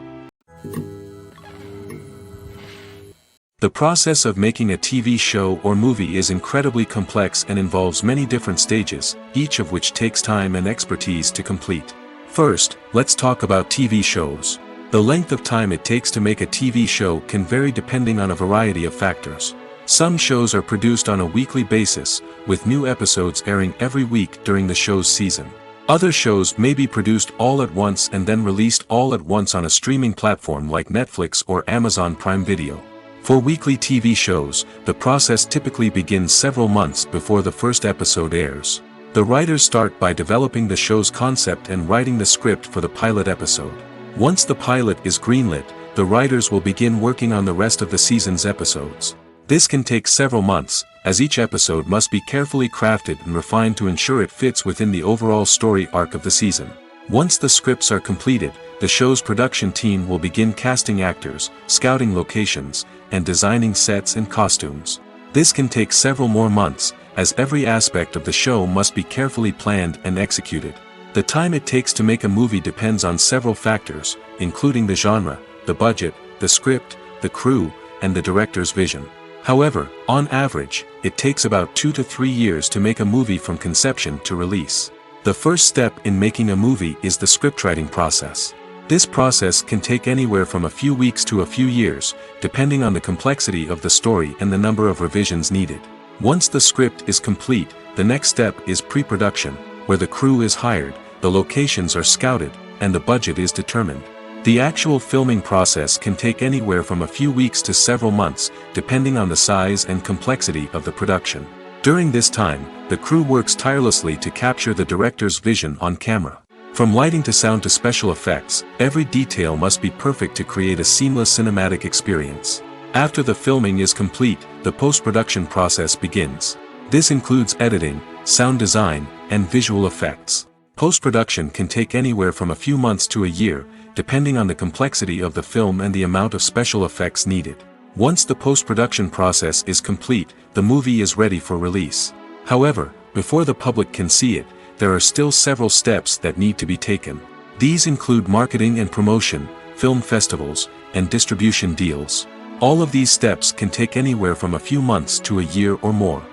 The process of making a TV show or movie is incredibly complex and involves many different stages, each of which takes time and expertise to complete. First, let's talk about TV shows. The length of time it takes to make a TV show can vary depending on a variety of factors. Some shows are produced on a weekly basis, with new episodes airing every week during the show's season. Other shows may be produced all at once and then released all at once on a streaming platform like Netflix or Amazon Prime Video. For weekly TV shows, the process typically begins several months before the first episode airs. The writers start by developing the show's concept and writing the script for the pilot episode. Once the pilot is greenlit, the writers will begin working on the rest of the season's episodes. This can take several months, as each episode must be carefully crafted and refined to ensure it fits within the overall story arc of the season. Once the scripts are completed, the show's production team will begin casting actors, scouting locations, and designing sets and costumes. This can take several more months, as every aspect of the show must be carefully planned and executed. The time it takes to make a movie depends on several factors, including the genre, the budget, the script, the crew, and the director's vision. However, on average, it takes about 2 to 3 years to make a movie from conception to release. The first step in making a movie is the scriptwriting process. This process can take anywhere from a few weeks to a few years, depending on the complexity of the story and the number of revisions needed. Once the script is complete, the next step is pre-production, where the crew is hired, the locations are scouted, and the budget is determined. The actual filming process can take anywhere from a few weeks to several months, depending on the size and complexity of the production. During this time, the crew works tirelessly to capture the director's vision on camera. From lighting to sound to special effects, every detail must be perfect to create a seamless cinematic experience. After the filming is complete, the post-production process begins. This includes editing, sound design, and visual effects. Post-production can take anywhere from a few months to a year, depending on the complexity of the film and the amount of special effects needed. Once the post-production process is complete, the movie is ready for release. However, before the public can see it, there are still several steps that need to be taken. These include marketing and promotion, film festivals, and distribution deals. All of these steps can take anywhere from a few months to a year or more.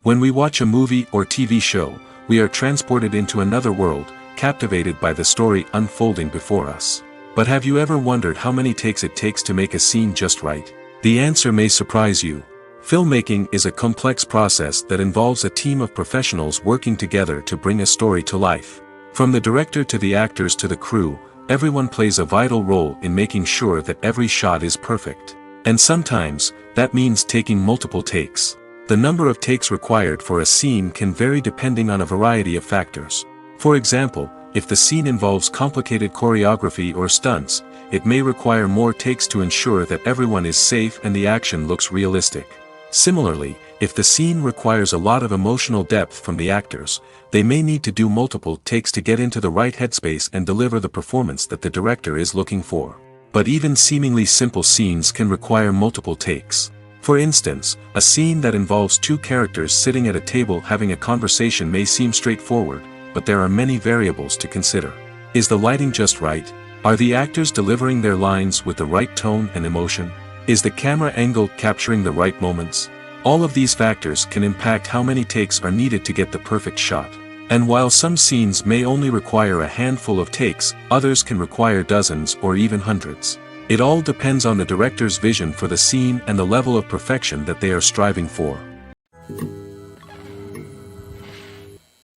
When we watch a movie or TV show, we are transported into another world, captivated by the story unfolding before us. But have you ever wondered how many takes it takes to make a scene just right? The answer may surprise you. Filmmaking is a complex process that involves a team of professionals working together to bring a story to life. From the director to the actors to the crew, everyone plays a vital role in making sure that every shot is perfect. And sometimes, that means taking multiple takes. The number of takes required for a scene can vary depending on a variety of factors. For example, if the scene involves complicated choreography or stunts, it may require more takes to ensure that everyone is safe and the action looks realistic. Similarly, if the scene requires a lot of emotional depth from the actors, they may need to do multiple takes to get into the right headspace and deliver the performance that the director is looking for. But even seemingly simple scenes can require multiple takes. For instance, a scene that involves two characters sitting at a table having a conversation may seem straightforward, but there are many variables to consider. Is the lighting just right? Are the actors delivering their lines with the right tone and emotion? Is the camera angle capturing the right moments? All of these factors can impact how many takes are needed to get the perfect shot. And while some scenes may only require a handful of takes, others can require dozens or even hundreds. It all depends on the director's vision for the scene and the level of perfection that they are striving for.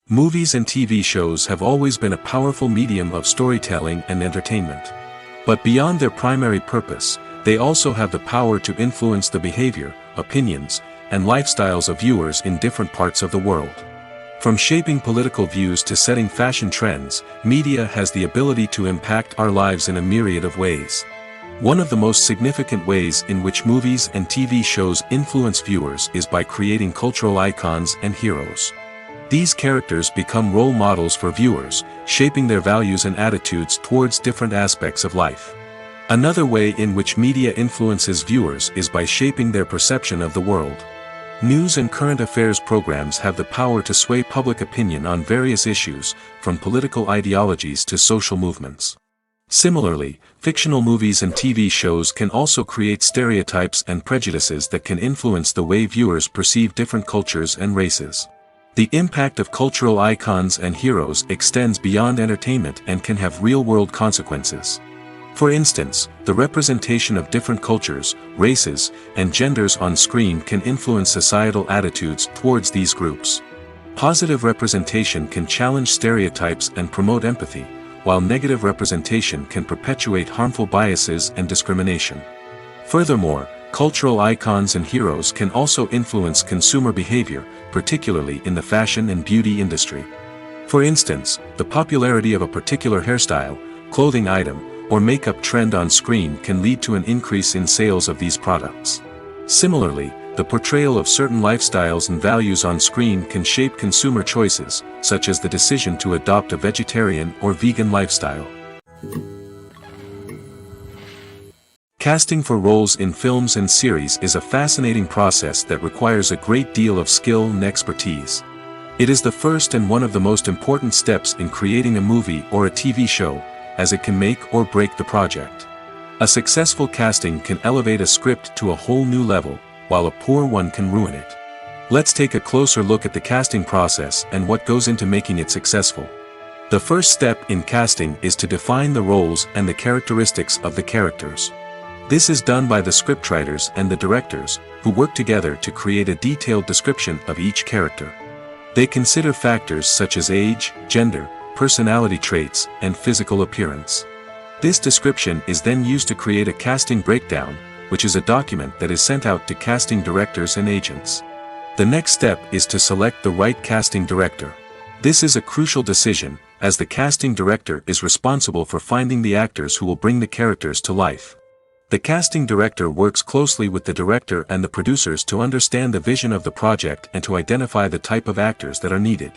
Movies and TV shows have always been a powerful medium of storytelling and entertainment. But beyond their primary purpose, they also have the power to influence the behavior, opinions, and lifestyles of viewers in different parts of the world. From shaping political views to setting fashion trends, media has the ability to impact our lives in a myriad of ways. One of the most significant ways in which movies and TV shows influence viewers is by creating cultural icons and heroes. These characters become role models for viewers, shaping their values and attitudes towards different aspects of life. Another way in which media influences viewers is by shaping their perception of the world. News and current affairs programs have the power to sway public opinion on various issues, from political ideologies to social movements. Similarly, fictional movies and TV shows can also create stereotypes and prejudices that can influence the way viewers perceive different cultures and races. The impact of cultural icons and heroes extends beyond entertainment and can have real-world consequences. For instance, the representation of different cultures, races, and genders on screen can influence societal attitudes towards these groups. Positive representation can challenge stereotypes and promote empathy, while negative representation can perpetuate harmful biases and discrimination. Furthermore, cultural icons and heroes can also influence consumer behavior, particularly in the fashion and beauty industry. For instance, the popularity of a particular hairstyle, clothing item, or makeup trend on screen can lead to an increase in sales of these products. Similarly, the portrayal of certain lifestyles and values on screen can shape consumer choices, such as the decision to adopt a vegetarian or vegan lifestyle. Casting for roles in films and series is a fascinating process that requires a great deal of skill and expertise. It is the first and one of the most important steps in creating a movie or a TV show, as it can make or break the project. A successful casting can elevate a script to a whole new level, while a poor one can ruin it. Let's take a closer look at the casting process and what goes into making it successful. The first step in casting is to define the roles and the characteristics of the characters. This is done by the scriptwriters and the directors, who work together to create a detailed description of each character. They consider factors such as age, gender, personality traits, and physical appearance. This description is then used to create a casting breakdown, which is a document that is sent out to casting directors and agents. The next step is to select the right casting director. This is a crucial decision, as the casting director is responsible for finding the actors who will bring the characters to life. The casting director works closely with the director and the producers to understand the vision of the project and to identify the type of actors that are needed.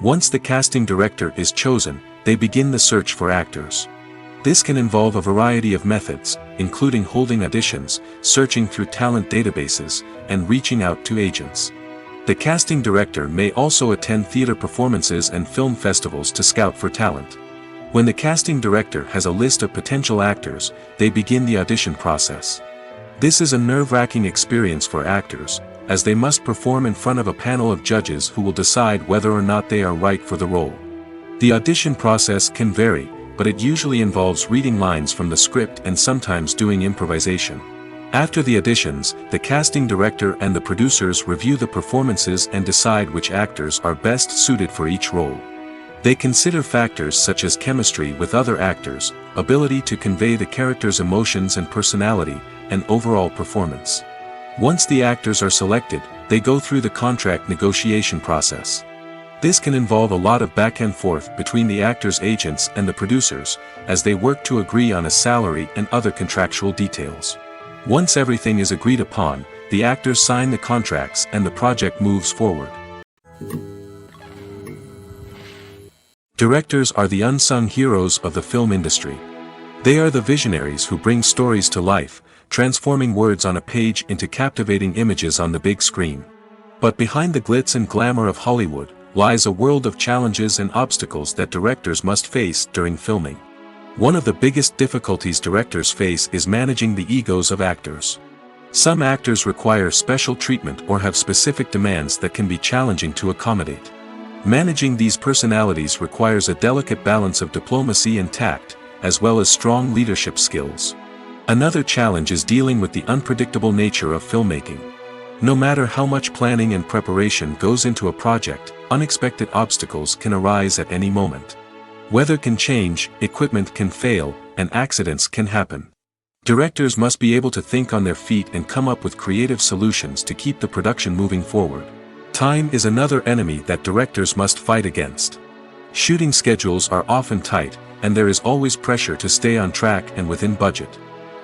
Once the casting director is chosen, they begin the search for actors. This can involve a variety of methods, including holding auditions, searching through talent databases, and reaching out to agents. The casting director may also attend theater performances and film festivals to scout for talent. When the casting director has a list of potential actors, they begin the audition process. This is a nerve-wracking experience for actors, as they must perform in front of a panel of judges who will decide whether or not they are right for the role. The audition process can vary, but it usually involves reading lines from the script and sometimes doing improvisation. After the auditions, the casting director and the producers review the performances and decide which actors are best suited for each role. They consider factors such as chemistry with other actors, ability to convey the character's emotions and personality, and overall performance. Once the actors are selected, they go through the contract negotiation process. This can involve a lot of back and forth between the actors' agents and the producers, as they work to agree on a salary and other contractual details. Once everything is agreed upon, the actors sign the contracts and the project moves forward. Directors are the unsung heroes of the film industry. They are the visionaries who bring stories to life, transforming words on a page into captivating images on the big screen. But behind the glitz and glamour of Hollywood, lies a world of challenges and obstacles that directors must face during filming. One of the biggest difficulties directors face is managing the egos of actors. Some actors require special treatment or have specific demands that can be challenging to accommodate. Managing these personalities requires a delicate balance of diplomacy and tact, as well as strong leadership skills. Another challenge is dealing with the unpredictable nature of filmmaking. No matter how much planning and preparation goes into a project, unexpected obstacles can arise at any moment. Weather can change, equipment can fail, and accidents can happen. Directors must be able to think on their feet and come up with creative solutions to keep the production moving forward. Time is another enemy that directors must fight against. Shooting schedules are often tight, and there is always pressure to stay on track and within budget.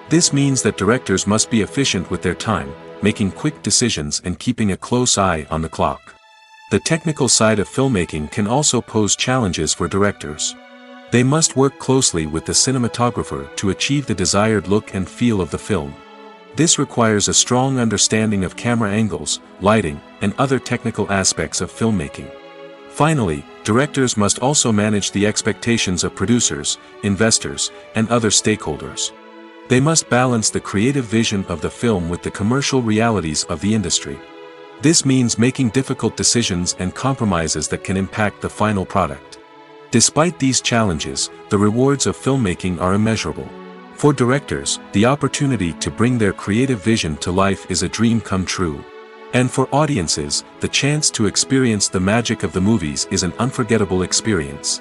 This means that directors must be efficient with their time, making quick decisions and keeping a close eye on the clock. The technical side of filmmaking can also pose challenges for directors. They must work closely with the cinematographer to achieve the desired look and feel of the film. This requires a strong understanding of camera angles, lighting, and other technical aspects of filmmaking. Finally, directors must also manage the expectations of producers, investors, and other stakeholders. They must balance the creative vision of the film with the commercial realities of the industry. This means making difficult decisions and compromises that can impact the final product. Despite these challenges, the rewards of filmmaking are immeasurable. For directors, the opportunity to bring their creative vision to life is a dream come true. And for audiences, the chance to experience the magic of the movies is an unforgettable experience.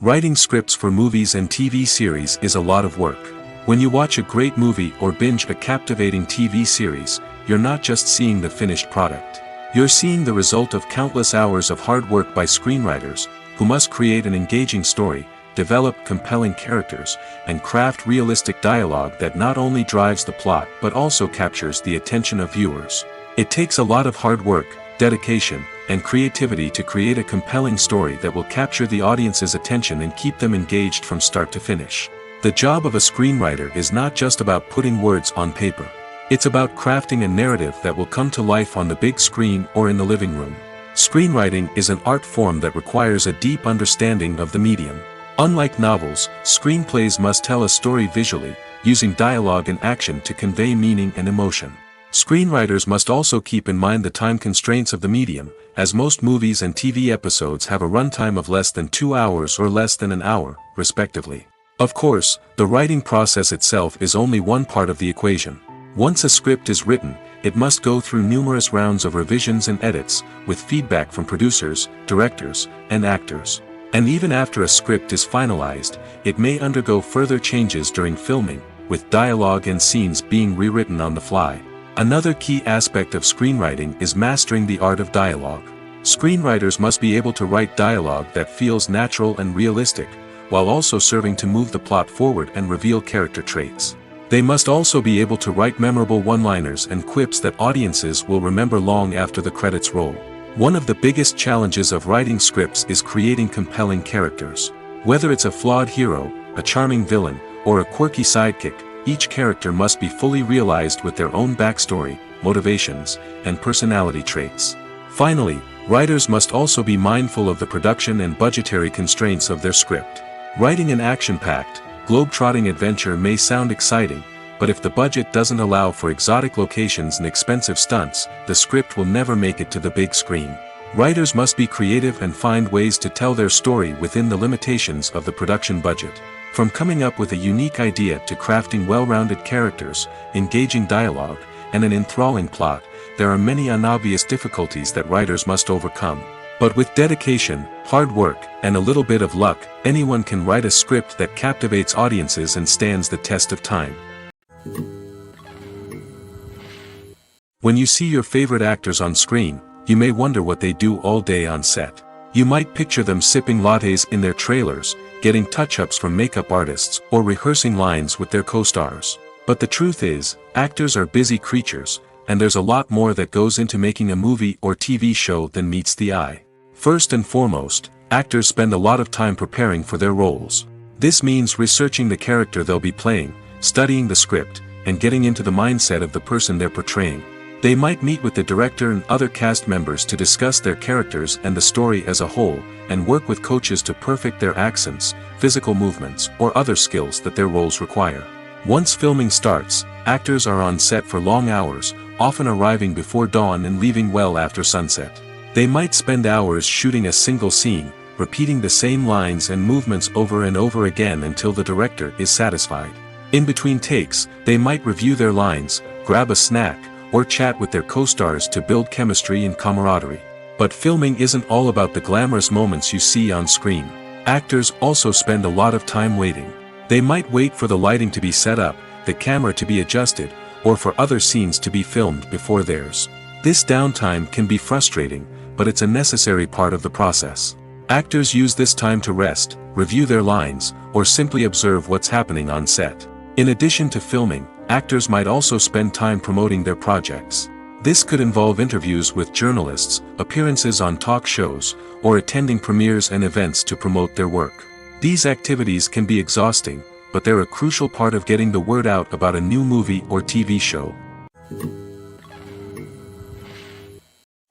Writing scripts for movies and TV series is a lot of work. When you watch a great movie or binge a captivating TV series, you're not just seeing the finished product. You're seeing the result of countless hours of hard work by screenwriters, who must create an engaging story, develop compelling characters, and craft realistic dialogue that not only drives the plot but also captures the attention of viewers. It takes a lot of hard work, dedication, and creativity to create a compelling story that will capture the audience's attention and keep them engaged from start to finish. The job of a screenwriter is not just about putting words on paper. It's about crafting a narrative that will come to life on the big screen or in the living room. Screenwriting is an art form that requires a deep understanding of the medium. Unlike novels, screenplays must tell a story visually, using dialogue and action to convey meaning and emotion. Screenwriters must also keep in mind the time constraints of the medium, as most movies and TV episodes have a runtime of less than 2 hours or less than an hour, respectively. Of course, the writing process itself is only one part of the equation. Once a script is written, it must go through numerous rounds of revisions and edits, with feedback from producers, directors, and actors. And even after a script is finalized, it may undergo further changes during filming, with dialogue and scenes being rewritten on the fly. Another key aspect of screenwriting is mastering the art of dialogue. Screenwriters must be able to write dialogue that feels natural and realistic, while also serving to move the plot forward and reveal character traits. They must also be able to write memorable one-liners and quips that audiences will remember long after the credits roll. One of the biggest challenges of writing scripts is creating compelling characters. Whether it's a flawed hero, a charming villain, or a quirky sidekick, each character must be fully realized with their own backstory, motivations, and personality traits. Finally, writers must also be mindful of the production and budgetary constraints of their script. Writing an action-packed, globe-trotting adventure may sound exciting, but if the budget doesn't allow for exotic locations and expensive stunts, the script will never make it to the big screen. Writers must be creative and find ways to tell their story within the limitations of the production budget. From coming up with a unique idea to crafting well-rounded characters, engaging dialogue, and an enthralling plot, there are many unobvious difficulties that writers must overcome. But with dedication, hard work, and a little bit of luck, anyone can write a script that captivates audiences and stands the test of time. When you see your favorite actors on screen, you may wonder what they do all day on set. You might picture them sipping lattes in their trailers, getting touch-ups from makeup artists, or rehearsing lines with their co-stars. But the truth is, actors are busy creatures, and there's a lot more that goes into making a movie or TV show than meets the eye. First and foremost, actors spend a lot of time preparing for their roles. This means researching the character they'll be playing, studying the script, and getting into the mindset of the person they're portraying. They might meet with the director and other cast members to discuss their characters and the story as a whole, and work with coaches to perfect their accents, physical movements, or other skills that their roles require. Once filming starts, actors are on set for long hours, often arriving before dawn and leaving well after sunset. They might spend hours shooting a single scene, repeating the same lines and movements over and over again until the director is satisfied. In between takes, they might review their lines, grab a snack, or chat with their co-stars to build chemistry and camaraderie. But filming isn't all about the glamorous moments you see on screen. Actors also spend a lot of time waiting. They might wait for the lighting to be set up, the camera to be adjusted, or for other scenes to be filmed before theirs. This downtime can be frustrating, but it's a necessary part of the process. Actors use this time to rest, review their lines, or simply observe what's happening on set. In addition to filming, actors might also spend time promoting their projects. This could involve interviews with journalists, appearances on talk shows, or attending premieres and events to promote their work. These activities can be exhausting, but they're a crucial part of getting the word out about a new movie or TV show.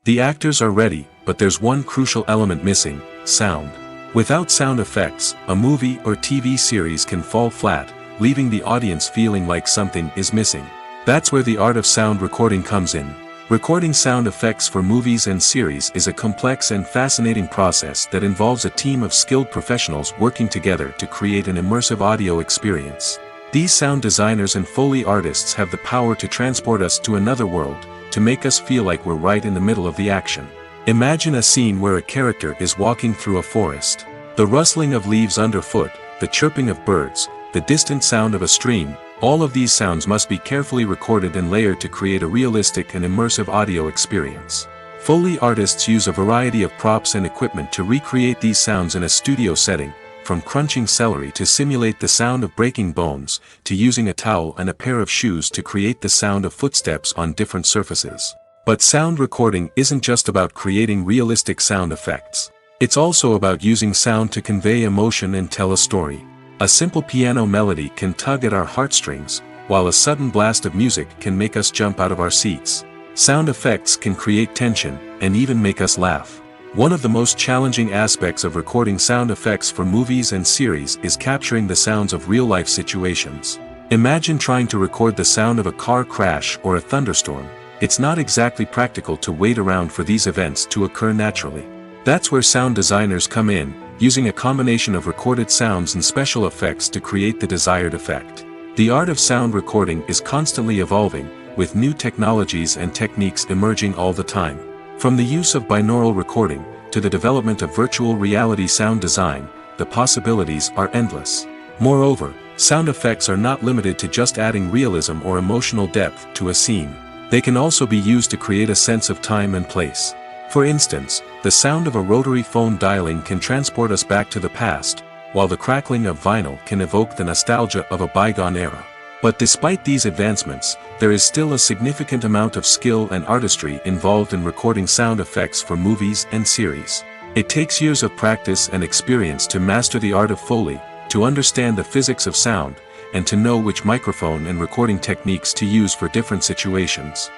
The actors are ready, but there's one crucial element missing: sound. Without sound effects, a movie or TV series can fall flat, leaving the audience feeling like something is missing. That's where the art of sound recording comes in. Recording sound effects for movies and series is a complex and fascinating process that involves a team of skilled professionals working together to create an immersive audio experience. These sound designers and Foley artists have the power to transport us to another world, to make us feel like we're right in the middle of the action. Imagine a scene where a character is walking through a forest. The rustling of leaves underfoot, the chirping of birds, the distant sound of a stream, all of these sounds must be carefully recorded and layered to create a realistic and immersive audio experience. Foley artists use a variety of props and equipment to recreate these sounds in a studio setting, from crunching celery to simulate the sound of breaking bones, to using a towel and a pair of shoes to create the sound of footsteps on different surfaces. But sound recording isn't just about creating realistic sound effects. It's also about using sound to convey emotion and tell a story. A simple piano melody can tug at our heartstrings, while a sudden blast of music can make us jump out of our seats. Sound effects can create tension, and even make us laugh. One of the most challenging aspects of recording sound effects for movies and series is capturing the sounds of real-life situations. Imagine trying to record the sound of a car crash or a thunderstorm. It's not exactly practical to wait around for these events to occur naturally. That's where sound designers come in, using a combination of recorded sounds and special effects to create the desired effect. The art of sound recording is constantly evolving, with new technologies and techniques emerging all the time. From the use of binaural recording, to the development of virtual reality sound design, the possibilities are endless. Moreover, sound effects are not limited to just adding realism or emotional depth to a scene. They can also be used to create a sense of time and place. For instance, the sound of a rotary phone dialing can transport us back to the past, while the crackling of vinyl can evoke the nostalgia of a bygone era. But despite these advancements, there is still a significant amount of skill and artistry involved in recording sound effects for movies and series. It takes years of practice and experience to master the art of Foley, to understand the physics of sound, and to know which microphone and recording techniques to use for different situations.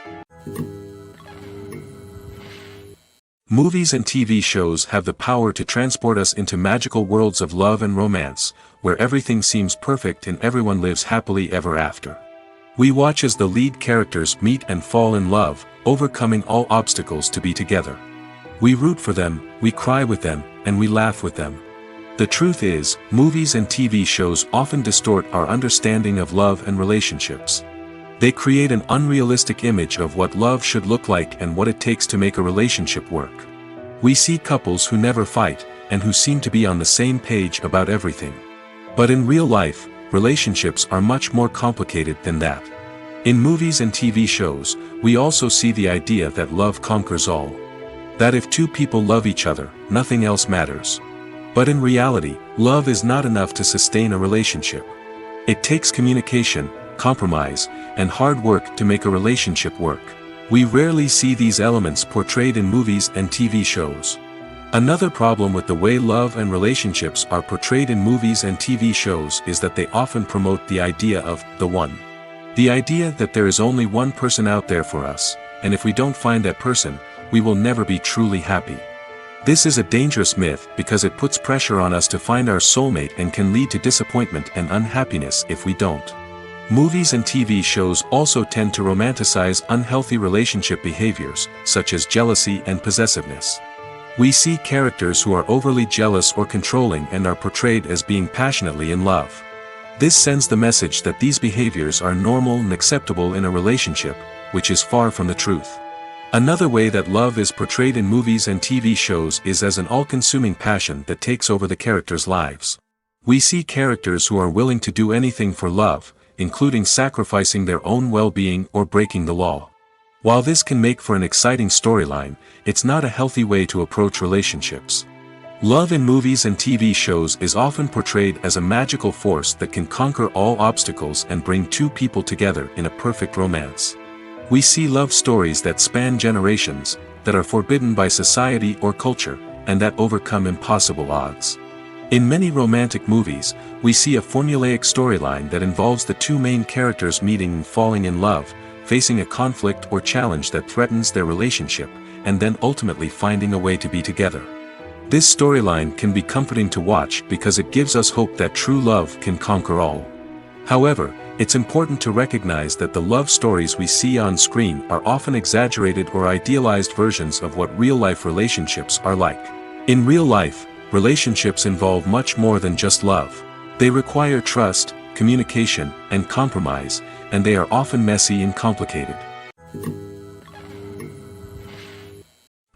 Movies and TV shows have the power to transport us into magical worlds of love and romance, where everything seems perfect and everyone lives happily ever after. We watch as the lead characters meet and fall in love, overcoming all obstacles to be together. We root for them, we cry with them, and we laugh with them. The truth is, movies and TV shows often distort our understanding of love and relationships. They create an unrealistic image of what love should look like and what it takes to make a relationship work. We see couples who never fight, and who seem to be on the same page about everything. But in real life, relationships are much more complicated than that. In movies and TV shows, we also see the idea that love conquers all. That if two people love each other, nothing else matters. But in reality, love is not enough to sustain a relationship. It takes communication, compromise, and hard work to make a relationship work. We rarely see these elements portrayed in movies and TV shows. Another problem with the way love and relationships are portrayed in movies and TV shows is that they often promote the idea of the one. The idea that there is only one person out there for us, and if we don't find that person, we will never be truly happy. This is a dangerous myth because it puts pressure on us to find our soulmate and can lead to disappointment and unhappiness if we don't. Movies and TV shows also tend to romanticize unhealthy relationship behaviors, such as jealousy and possessiveness. We see characters who are overly jealous or controlling and are portrayed as being passionately in love. This sends the message that these behaviors are normal and acceptable in a relationship, which is far from the truth. Another way that love is portrayed in movies and TV shows is as an all-consuming passion that takes over the characters' lives. We see characters who are willing to do anything for love, including sacrificing their own well-being or breaking the law. While this can make for an exciting storyline, it's not a healthy way to approach relationships. Love in movies and TV shows is often portrayed as a magical force that can conquer all obstacles and bring two people together in a perfect romance. We see love stories that span generations, that are forbidden by society or culture, and that overcome impossible odds. In many romantic movies, we see a formulaic storyline that involves the two main characters meeting and falling in love, facing a conflict or challenge that threatens their relationship, and then ultimately finding a way to be together. This storyline can be comforting to watch because it gives us hope that true love can conquer all. However, it's important to recognize that the love stories we see on screen are often exaggerated or idealized versions of what real-life relationships are like. In real life, relationships involve much more than just love. They require trust, communication, and compromise, and they are often messy and complicated.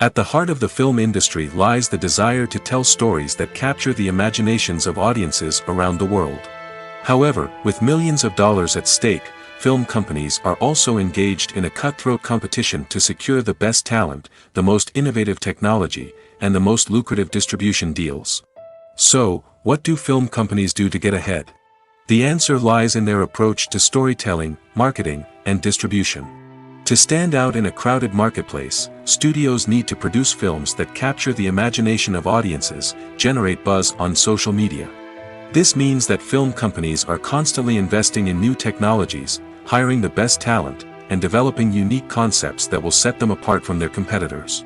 At the heart of the film industry lies the desire to tell stories that capture the imaginations of audiences around the world. However, with millions of dollars at stake, film companies are also engaged in a cutthroat competition to secure the best talent, the most innovative technology, and the most lucrative distribution deals. So, what do film companies do to get ahead? The answer lies in their approach to storytelling, marketing, and distribution. To stand out in a crowded marketplace, studios need to produce films that capture the imagination of audiences, generate buzz on social media. This means that film companies are constantly investing in new technologies, hiring the best talent, and developing unique concepts that will set them apart from their competitors.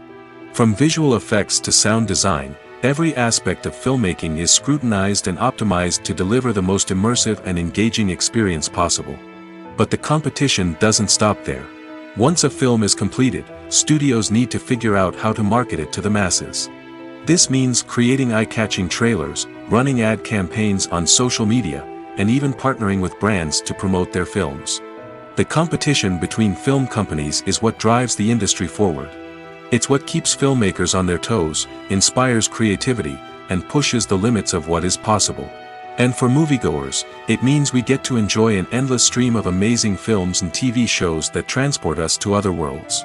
From visual effects to sound design, every aspect of filmmaking is scrutinized and optimized to deliver the most immersive and engaging experience possible. But the competition doesn't stop there. Once a film is completed, studios need to figure out how to market it to the masses. This means creating eye-catching trailers, running ad campaigns on social media, and even partnering with brands to promote their films. The competition between film companies is what drives the industry forward. It's what keeps filmmakers on their toes, inspires creativity, and pushes the limits of what is possible. And for moviegoers, it means we get to enjoy an endless stream of amazing films and TV shows that transport us to other worlds.